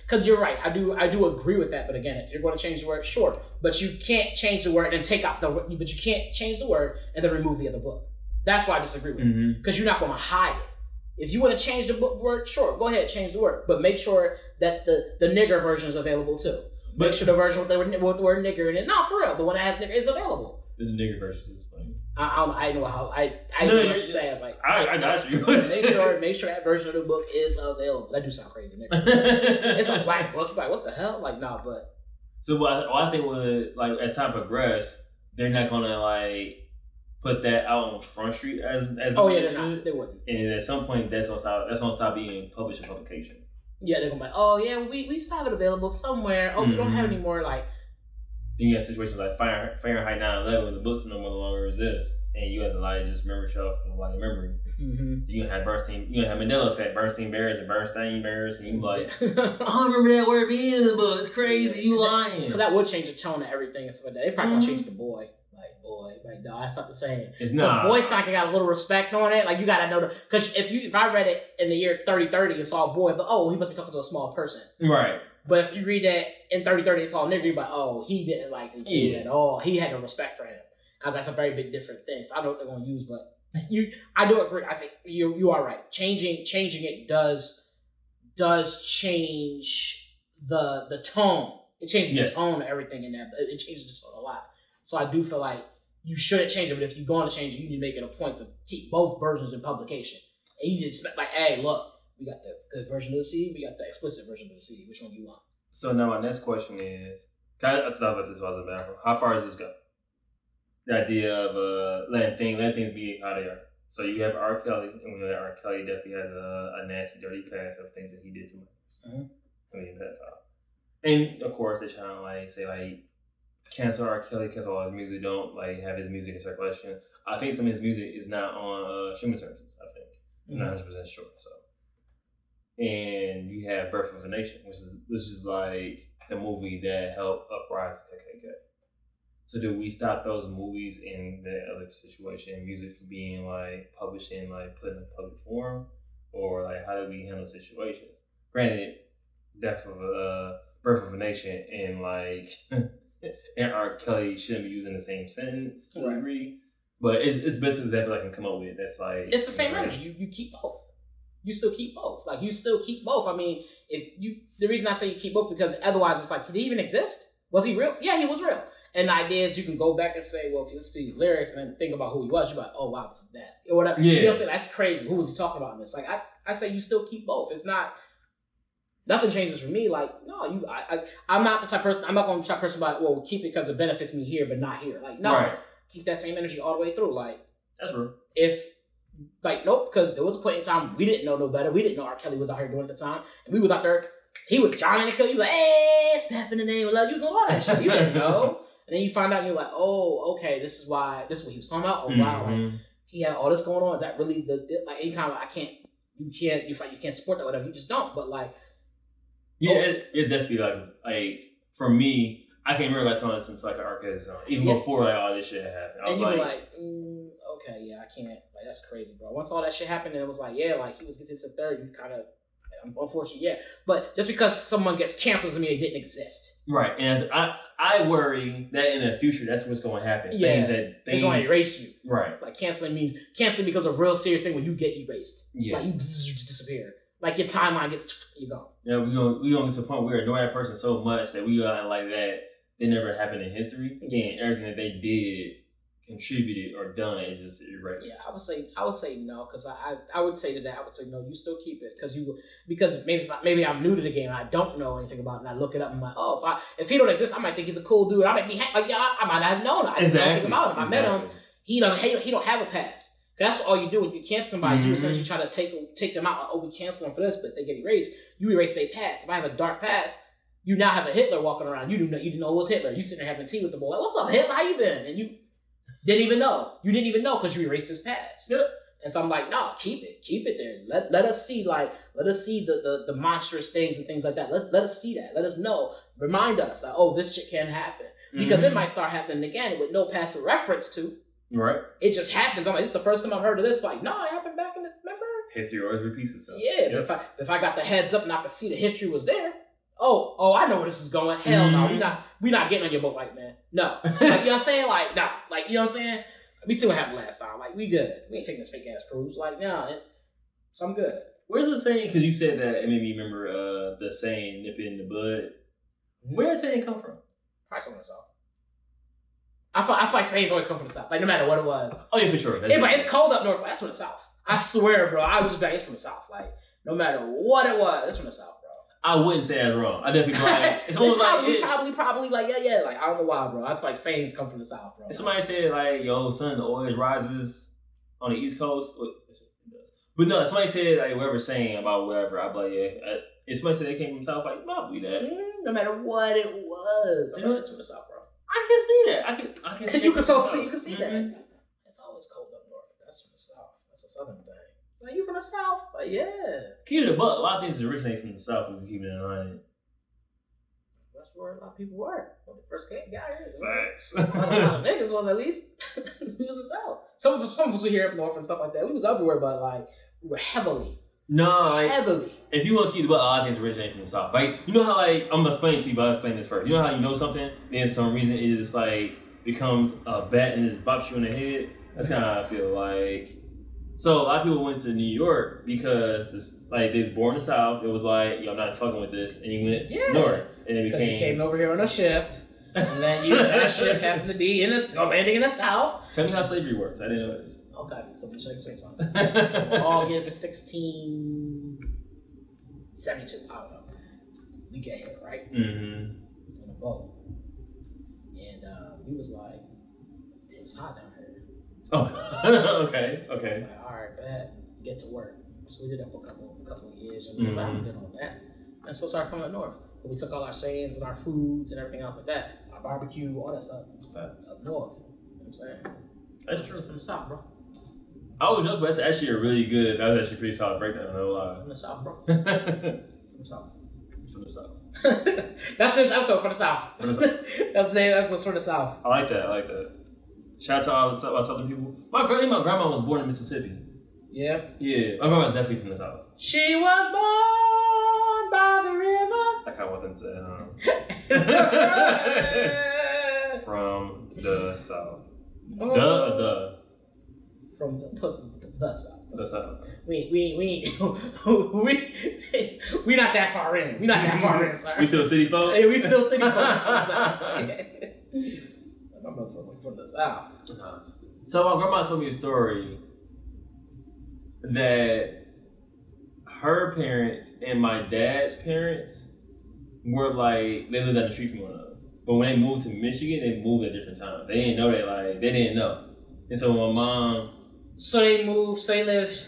[SPEAKER 2] Because you're right, I do agree with that. But again, if you're going to change the word, sure, but you can't change the word and take out but you can't change the word and then remove the other book. That's why I disagree with it, because you're not going to hide it. If you want to change the word, sure, go ahead, change the word, but make sure that the nigger version is available too. Make sure the version with the word nigger in it. No, for real, the one that has nigger is available. The nigger version is funny.
[SPEAKER 1] I know how I know what to say. I was like,
[SPEAKER 2] I got you.
[SPEAKER 1] make sure that version of the book is available. That do sound crazy, nigga. It's a black book. You're like, what the hell? Like, no, but
[SPEAKER 2] So what I think would like as time progresses, they're not gonna like put that out on Front Street as
[SPEAKER 1] oh yeah, they're not. They wouldn't.
[SPEAKER 2] And at some point, that's gonna stop being published in publication.
[SPEAKER 1] Yeah, they're gonna be like, oh yeah, we still have it available somewhere. Oh, we don't have any more like.
[SPEAKER 2] Then you have situations like Fahrenheit 9/11, the books no longer exist, and you have to like just memory shelf from like memory. Mm-hmm. You have Bernstein, you have Mandela effect, Bernstein Bears and Bernstein Bears, and you like, I don't remember that word being in the book. It's crazy. You lying.
[SPEAKER 1] Because that would change the tone of everything and stuff like that. They probably gonna change the boy. Like no, that's not the same.
[SPEAKER 2] It's not.
[SPEAKER 1] Boy Stock got a little respect on it. Like you gotta know because if I read it in the year 3030 and saw a boy, but he must be talking to a small person.
[SPEAKER 2] Right.
[SPEAKER 1] But if you read that in 3030 and saw a nigga, you're like, he didn't like this dude at all. He had no respect for him. That's a very big different thing. So I don't know what they're gonna use, but I do agree. I think you are right. Changing it does change the tone. It changes the tone of everything in that. It changes the tone a lot. So I do feel like you shouldn't change it, but if you're going to change it, you need to make it a point to keep both versions in publication. And you need to expect, like, hey, look, we got the good version of the CD, we got the explicit version of the CD. Which one do you want?
[SPEAKER 2] So now my next question is, I thought about this while I was in the bathroom. How far does this go? The idea of letting things be how they are. So you have R. Kelly, and we know that R. Kelly definitely has a nasty, dirty past of things that he did to me. Mm-hmm. I mean, pedophile. And of course, they try to like say like, cancel R. Kelly, cancel all his music, don't like have his music in circulation. I think some of his music is not on streaming services, I think. I'm not 100% sure. So, and you have Birth of a Nation, which is like the movie that helped uprise the KKK. So do we stop those movies in the other situation, music from being like published and like put in a public forum? Or like how do we handle situations? Granted, Birth of a Nation and like and R. Kelly shouldn't be using the same sentence to a degree. But it's the best example I can come up with. That's like
[SPEAKER 1] it's the same energy. You keep both. You still keep both. Like you still keep both. I mean, the reason I say you keep both because otherwise it's like, did he even exist? Was he real? Yeah, he was real. And the idea is you can go back and say, well, if you listen to these lyrics and then think about who he was, you're like, oh wow, this is nasty or whatever. Yeah. You know what I'm saying? That's crazy. Who was he talking about in this? Like I say you still keep both. It's not. Nothing changes for me. Like, no, I'm not the type of person. I'm not going to be the type of person about, well, keep it because it benefits me here, but not here. Like, no, keep that same energy all the way through. Like,
[SPEAKER 2] that's real.
[SPEAKER 1] Nope, because there was a point in time we didn't know no better. We didn't know R. Kelly was out here doing it at the time, and we was out there. He was Johnny to kill you. Like, hey, step in the name of love. You was doing all that shit. You didn't know, and then you find out, and you're like, oh, okay, this is what he was talking about. Oh wow, like he had all this going on. Is that really like any kind of you can't support that whatever. You just don't. But like.
[SPEAKER 2] Yeah, it's definitely like for me, I can't remember like something since like an R. Kelly song, even before like all this shit happened. I was like, okay, yeah, I can't. Like that's crazy, bro. Once all that shit happened, and it was like, yeah, like he was getting to third. You kind of, unfortunately, yeah. But just because someone gets canceled doesn't mean they didn't exist. Right, and I worry that in the future that's what's going to happen.
[SPEAKER 1] Yeah, things going to erase you.
[SPEAKER 2] Right,
[SPEAKER 1] like canceling means canceling because of a real serious thing when you get erased.
[SPEAKER 2] Yeah,
[SPEAKER 1] like you just disappear. Like your timeline gets gone.
[SPEAKER 2] Yeah, we gonna get to the point where we annoy that person so much that we got like that they never happened in history. And everything that they did, contributed or done is just erased.
[SPEAKER 1] Yeah, I would say no because I would say to that I would say no. You still keep it because maybe I'm new to the game and I don't know anything about it and I look it up and I'm like if he don't exist I might think he's a cool dude. I might be like I might not have known him. I didn't know anything about him. I met him. He don't have a past. That's all you do when you cancel somebody. You essentially try to take them out. Like, oh, we cancel them for this, but they get erased. You erase their past. If I have a dark past, you now have a Hitler walking around. You didn't know it was Hitler. You sitting there having tea with the boy. Like, what's up, Hitler? How you been? And you didn't even know. You didn't even know because you erased his past. Yep. And so I'm like, no, keep it there. Let us see the monstrous things and things like that. Let us see that. Let us know. Remind us that this shit can happen because it might start happening again with no past to reference to.
[SPEAKER 2] Right.
[SPEAKER 1] It just happens. I'm like, this is the first time I've heard of this. Like, no, it happened back in the, remember?
[SPEAKER 2] History always repeats itself.
[SPEAKER 1] Yeah, yep. But if I got the heads up and I could see the history was there, I know where this is going. Hell no, we not getting on your boat, like, man. No. Like, you know what I'm saying? Like, no. Like, you know what I'm saying? We see what happened last time. Like, we good. We ain't taking this fake ass cruise. Like, no, so I'm good.
[SPEAKER 2] Where's the saying? Because you said that it made me remember the saying, nip it in the bud. Where does that saying come from?
[SPEAKER 1] Probably somewhere else. I feel like sayings always come from the South. Like, no matter what it was.
[SPEAKER 2] Oh, yeah, for sure.
[SPEAKER 1] But it's cold up north. That's from the South. I swear, bro. I was back. It's from the South. Like, no matter what it was, it's from the South, bro.
[SPEAKER 2] I wouldn't say that's wrong. I definitely like. If someone was
[SPEAKER 1] probably like yeah. Like I don't know why, bro. That's like sayings come from the South, bro.
[SPEAKER 2] If somebody said like, "Yo, son, the oil rises on the East Coast," but no, if somebody said like whatever saying about whatever, I'd be like, yeah. If somebody said they came from the South, like, I believe that.
[SPEAKER 1] No matter what it was, I mean, it's from the South, bro.
[SPEAKER 2] I can see that. I can see.
[SPEAKER 1] You can see that. It's always cold up north. That's from the South. That's a Southern thing. Like you from the South, but yeah.
[SPEAKER 2] Keep it a buck. A lot of things originate from the South. If we keep it in line.
[SPEAKER 1] That's where a lot of people were when they first got here.
[SPEAKER 2] Facts.
[SPEAKER 1] A lot of niggas was at least we was in the South. Some of us were here up north and stuff like that. We was everywhere, but like we were heavily. Heavily. If
[SPEAKER 2] you want to keep the buck, a lot of things originate from the South. Like you know how like I'm gonna explain to you, but I'll explain this first. You know how you know something, then some reason it just like becomes a bet and just bops you in the head. That's kind of how I feel like. So a lot of people went to New York because this, like they was born in the South. It was like, yo, I'm not fucking with this, and he went north, and it became.
[SPEAKER 1] You came over here on a ship, and then that ship happened to be landing in the South.
[SPEAKER 2] Tell me how slavery works. I didn't know this.
[SPEAKER 1] Okay, so let me explain something. So August 1672, I don't know. We get here, right? On a boat, and we was like, it was hot down here.
[SPEAKER 2] Oh, okay.
[SPEAKER 1] I was like, all right, bet, get to work. So we did that for a couple of years, and we was like, I'm good on that. And so started coming up north. But we took all our sayings and our foods and everything else like that, our barbecue, all that stuff, up north. You know what I'm saying?
[SPEAKER 2] That's true.
[SPEAKER 1] From the South, bro.
[SPEAKER 2] I was joking, but that's actually a really good, that was actually a pretty solid breakdown. No lie.
[SPEAKER 1] From the South, bro. From the South.
[SPEAKER 2] From the South.
[SPEAKER 1] That's the episode for the South. That's the episode for the South.
[SPEAKER 2] I like that. Shout out to all the Southern people. My grandma was born in Mississippi.
[SPEAKER 1] Yeah?
[SPEAKER 2] Yeah. My grandma's definitely from the South.
[SPEAKER 1] She was born by the river.
[SPEAKER 2] I kind of want them to say, from the South.
[SPEAKER 1] Oh. From the South.
[SPEAKER 2] The South.
[SPEAKER 1] We not that far in. We not that far in, sir.
[SPEAKER 2] We still city folk?
[SPEAKER 1] Yeah, we still city folk. I'm from the South.
[SPEAKER 2] So my grandma told me a story that her parents and my dad's parents were like, they lived down the street from one another. But when they moved to Michigan, they moved at different times. They didn't know that, like, they didn't know. And so my mom...
[SPEAKER 1] So they moved, so they lived...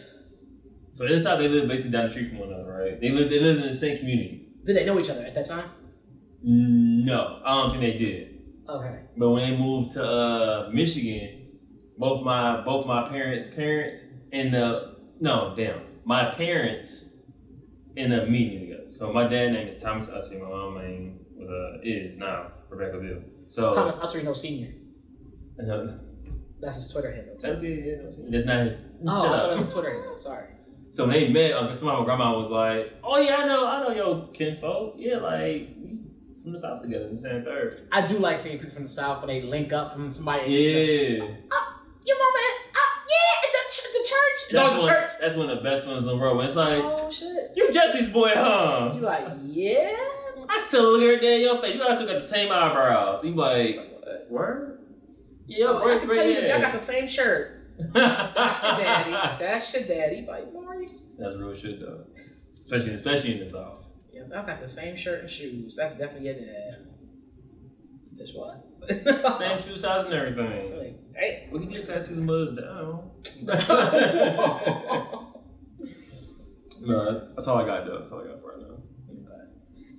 [SPEAKER 2] So inside they lived basically down the street from one another, right? They lived in the same community.
[SPEAKER 1] Did they know each other at that time?
[SPEAKER 2] No, I don't think they did.
[SPEAKER 1] Okay.
[SPEAKER 2] But when they moved to Michigan, both my parents' and my parents ended up meeting together. So my dad's name is Thomas Ussery. My mom's name is now Rebecca Bill. So
[SPEAKER 1] Thomas Ussery, no senior. That's his Twitter handle.
[SPEAKER 2] That's not his.
[SPEAKER 1] Oh, I thought it was his Twitter handle. Sorry.
[SPEAKER 2] So when they met, my grandma was like, "Oh yeah, I know your kinfolk. Yeah, like we from the South together in the same third."
[SPEAKER 1] I do like seeing people from the South when they link up from somebody.
[SPEAKER 2] Yeah.
[SPEAKER 1] Your mama, it's the church. It's always the church.
[SPEAKER 2] That's one of the best ones in the world. When it's like,
[SPEAKER 1] oh shit,
[SPEAKER 2] you Jesse's boy, huh?
[SPEAKER 1] You like, yeah.
[SPEAKER 2] I can tell a look every day in your face. You guys got the same eyebrows. You like, word? Yeah,
[SPEAKER 1] I can tell you, y'all got the same shirt. That's your daddy. That's your daddy. Like, Maury.
[SPEAKER 2] That's real shit though. Especially in the South.
[SPEAKER 1] Yeah, I got the same shirt and shoes. That's definitely your dad. That's what?
[SPEAKER 2] Same shoe size and everything.
[SPEAKER 1] Like, hey.
[SPEAKER 2] We can get past his mothers down. No, that's all I got though. That's all I got for right now.
[SPEAKER 1] Okay.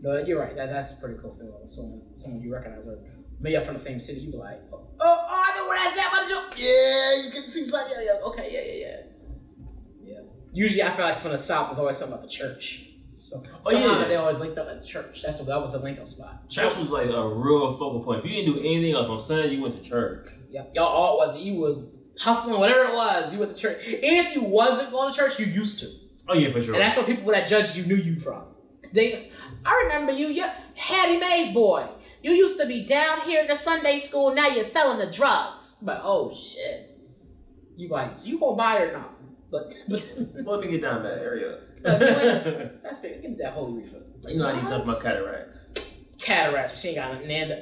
[SPEAKER 1] No, you're right. That's a pretty cool feeling. Someone you recognize or maybe you're from the same city, you be like, I know where that's at. What did you? Yeah, you get to see something. Yeah. Okay, yeah. Usually, I feel like from the South, there's always something about the church. Somehow they always linked up at the church. That was the link up spot. Church
[SPEAKER 2] was like a real focal point. If you didn't do anything else on Sunday, you went to church.
[SPEAKER 1] Yep. Y'all all, whether you was hustling, whatever it was, you went to church. And if you wasn't going to church, you used to.
[SPEAKER 2] Oh yeah, for sure.
[SPEAKER 1] And that's where people that judged you knew you from. I remember you, Hattie Mae's boy. You used to be down here in the Sunday school, now you're selling the drugs. But oh shit. You like, you gonna buy it or not? But
[SPEAKER 2] let me get down that area.
[SPEAKER 1] That's big. Give me that holy refill.
[SPEAKER 2] Like, you know I need something about cataracts.
[SPEAKER 1] Cataracts, but she ain't got nothing.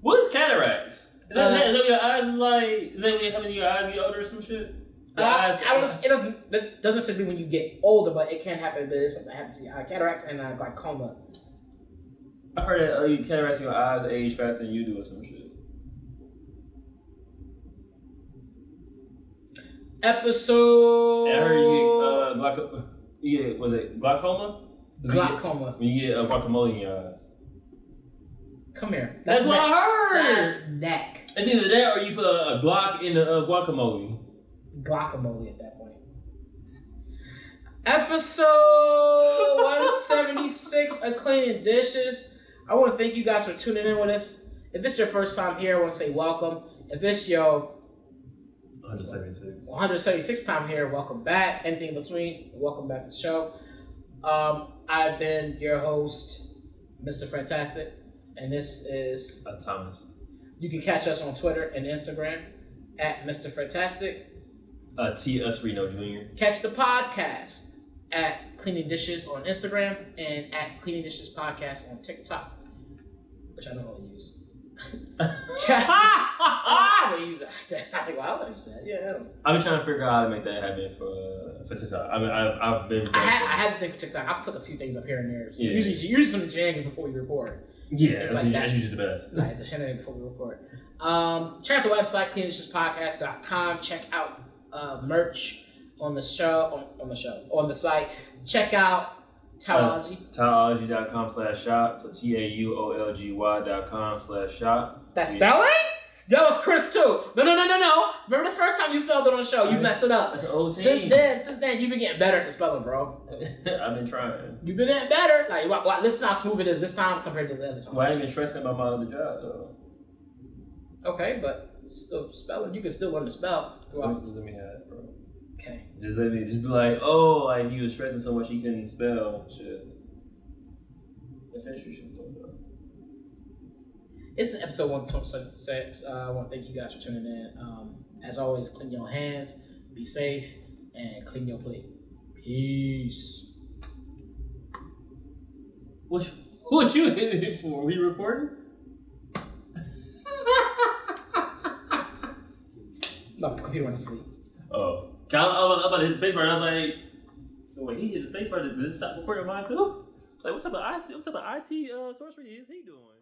[SPEAKER 2] What is cataracts? Is that when your eyes is like, is that when your eyes get older or some shit?
[SPEAKER 1] It doesn't necessarily be when you get older, but it can happen. But it's something that happens to you. Cataracts and glaucoma.
[SPEAKER 2] I heard that you cataracts in your eyes age faster than you do or some shit.
[SPEAKER 1] Episode.
[SPEAKER 2] I heard you get was it glaucoma?
[SPEAKER 1] Glaucoma.
[SPEAKER 2] When you get guacamole in your eyes.
[SPEAKER 1] Come here.
[SPEAKER 2] That's what I heard.
[SPEAKER 1] That's neck.
[SPEAKER 2] It's either that or you put a Glock in the guacamole.
[SPEAKER 1] Guacamole at that point. Episode 176 of Cleaning Dishes. I want to thank you guys for tuning in with us. If this is your first time here, I want to say welcome. If this is your 176th time here, welcome back. Anything in between, welcome back to the show. I've been your host, Mr. Fantastic, and this is
[SPEAKER 2] Thomas.
[SPEAKER 1] You can catch us on Twitter and Instagram at Mr. Fantastic.
[SPEAKER 2] T.S. Reno Jr.
[SPEAKER 1] Catch the podcast at Cleaning Dishes on Instagram and at Cleaning Dishes Podcast on TikTok, which I don't really use. I don't use that. I think I'll use that. Yeah.
[SPEAKER 2] I've been trying to figure out how to make that happen for TikTok. I mean, I've been.
[SPEAKER 1] I had to think for TikTok. I put a few things up here and there. So usually some jams before we record.
[SPEAKER 2] Yeah, that's usually the best.
[SPEAKER 1] Like the shenanigans before we record. Check out the website cleandishespodcast.com. Check out merch on the on the site. Check out Towelology.
[SPEAKER 2] Towelology.com/shop. So TAUOLGY.com/shop.
[SPEAKER 1] That spelling? That was crisp too. No. Remember the first time you spelled it on the show? You messed it up.
[SPEAKER 2] That's an old
[SPEAKER 1] Since then, you've been getting better at the spelling, bro.
[SPEAKER 2] I've been trying.
[SPEAKER 1] You've been getting better. Like, listen how smooth it is this time compared to the other time.
[SPEAKER 2] Well, I ain't been stressing about my other job though.
[SPEAKER 1] Okay, but still spelling. You can still learn to spell.
[SPEAKER 2] Just let me have it, bro.
[SPEAKER 1] Okay.
[SPEAKER 2] Just be like, oh, like he was stressing so much he couldn't spell shit. Finish your shit though.
[SPEAKER 1] It's episode 176. I want to thank you guys for tuning in. As always, clean your hands, be safe, and clean your plate. Peace.
[SPEAKER 2] What you hitting it for? We recording?
[SPEAKER 1] No, computer went to sleep.
[SPEAKER 2] Oh. I'm about to hit the space bar. And I was like, so when he hit the space bar, did this stop recording mine too? Like, what type of IT sorcery is he doing?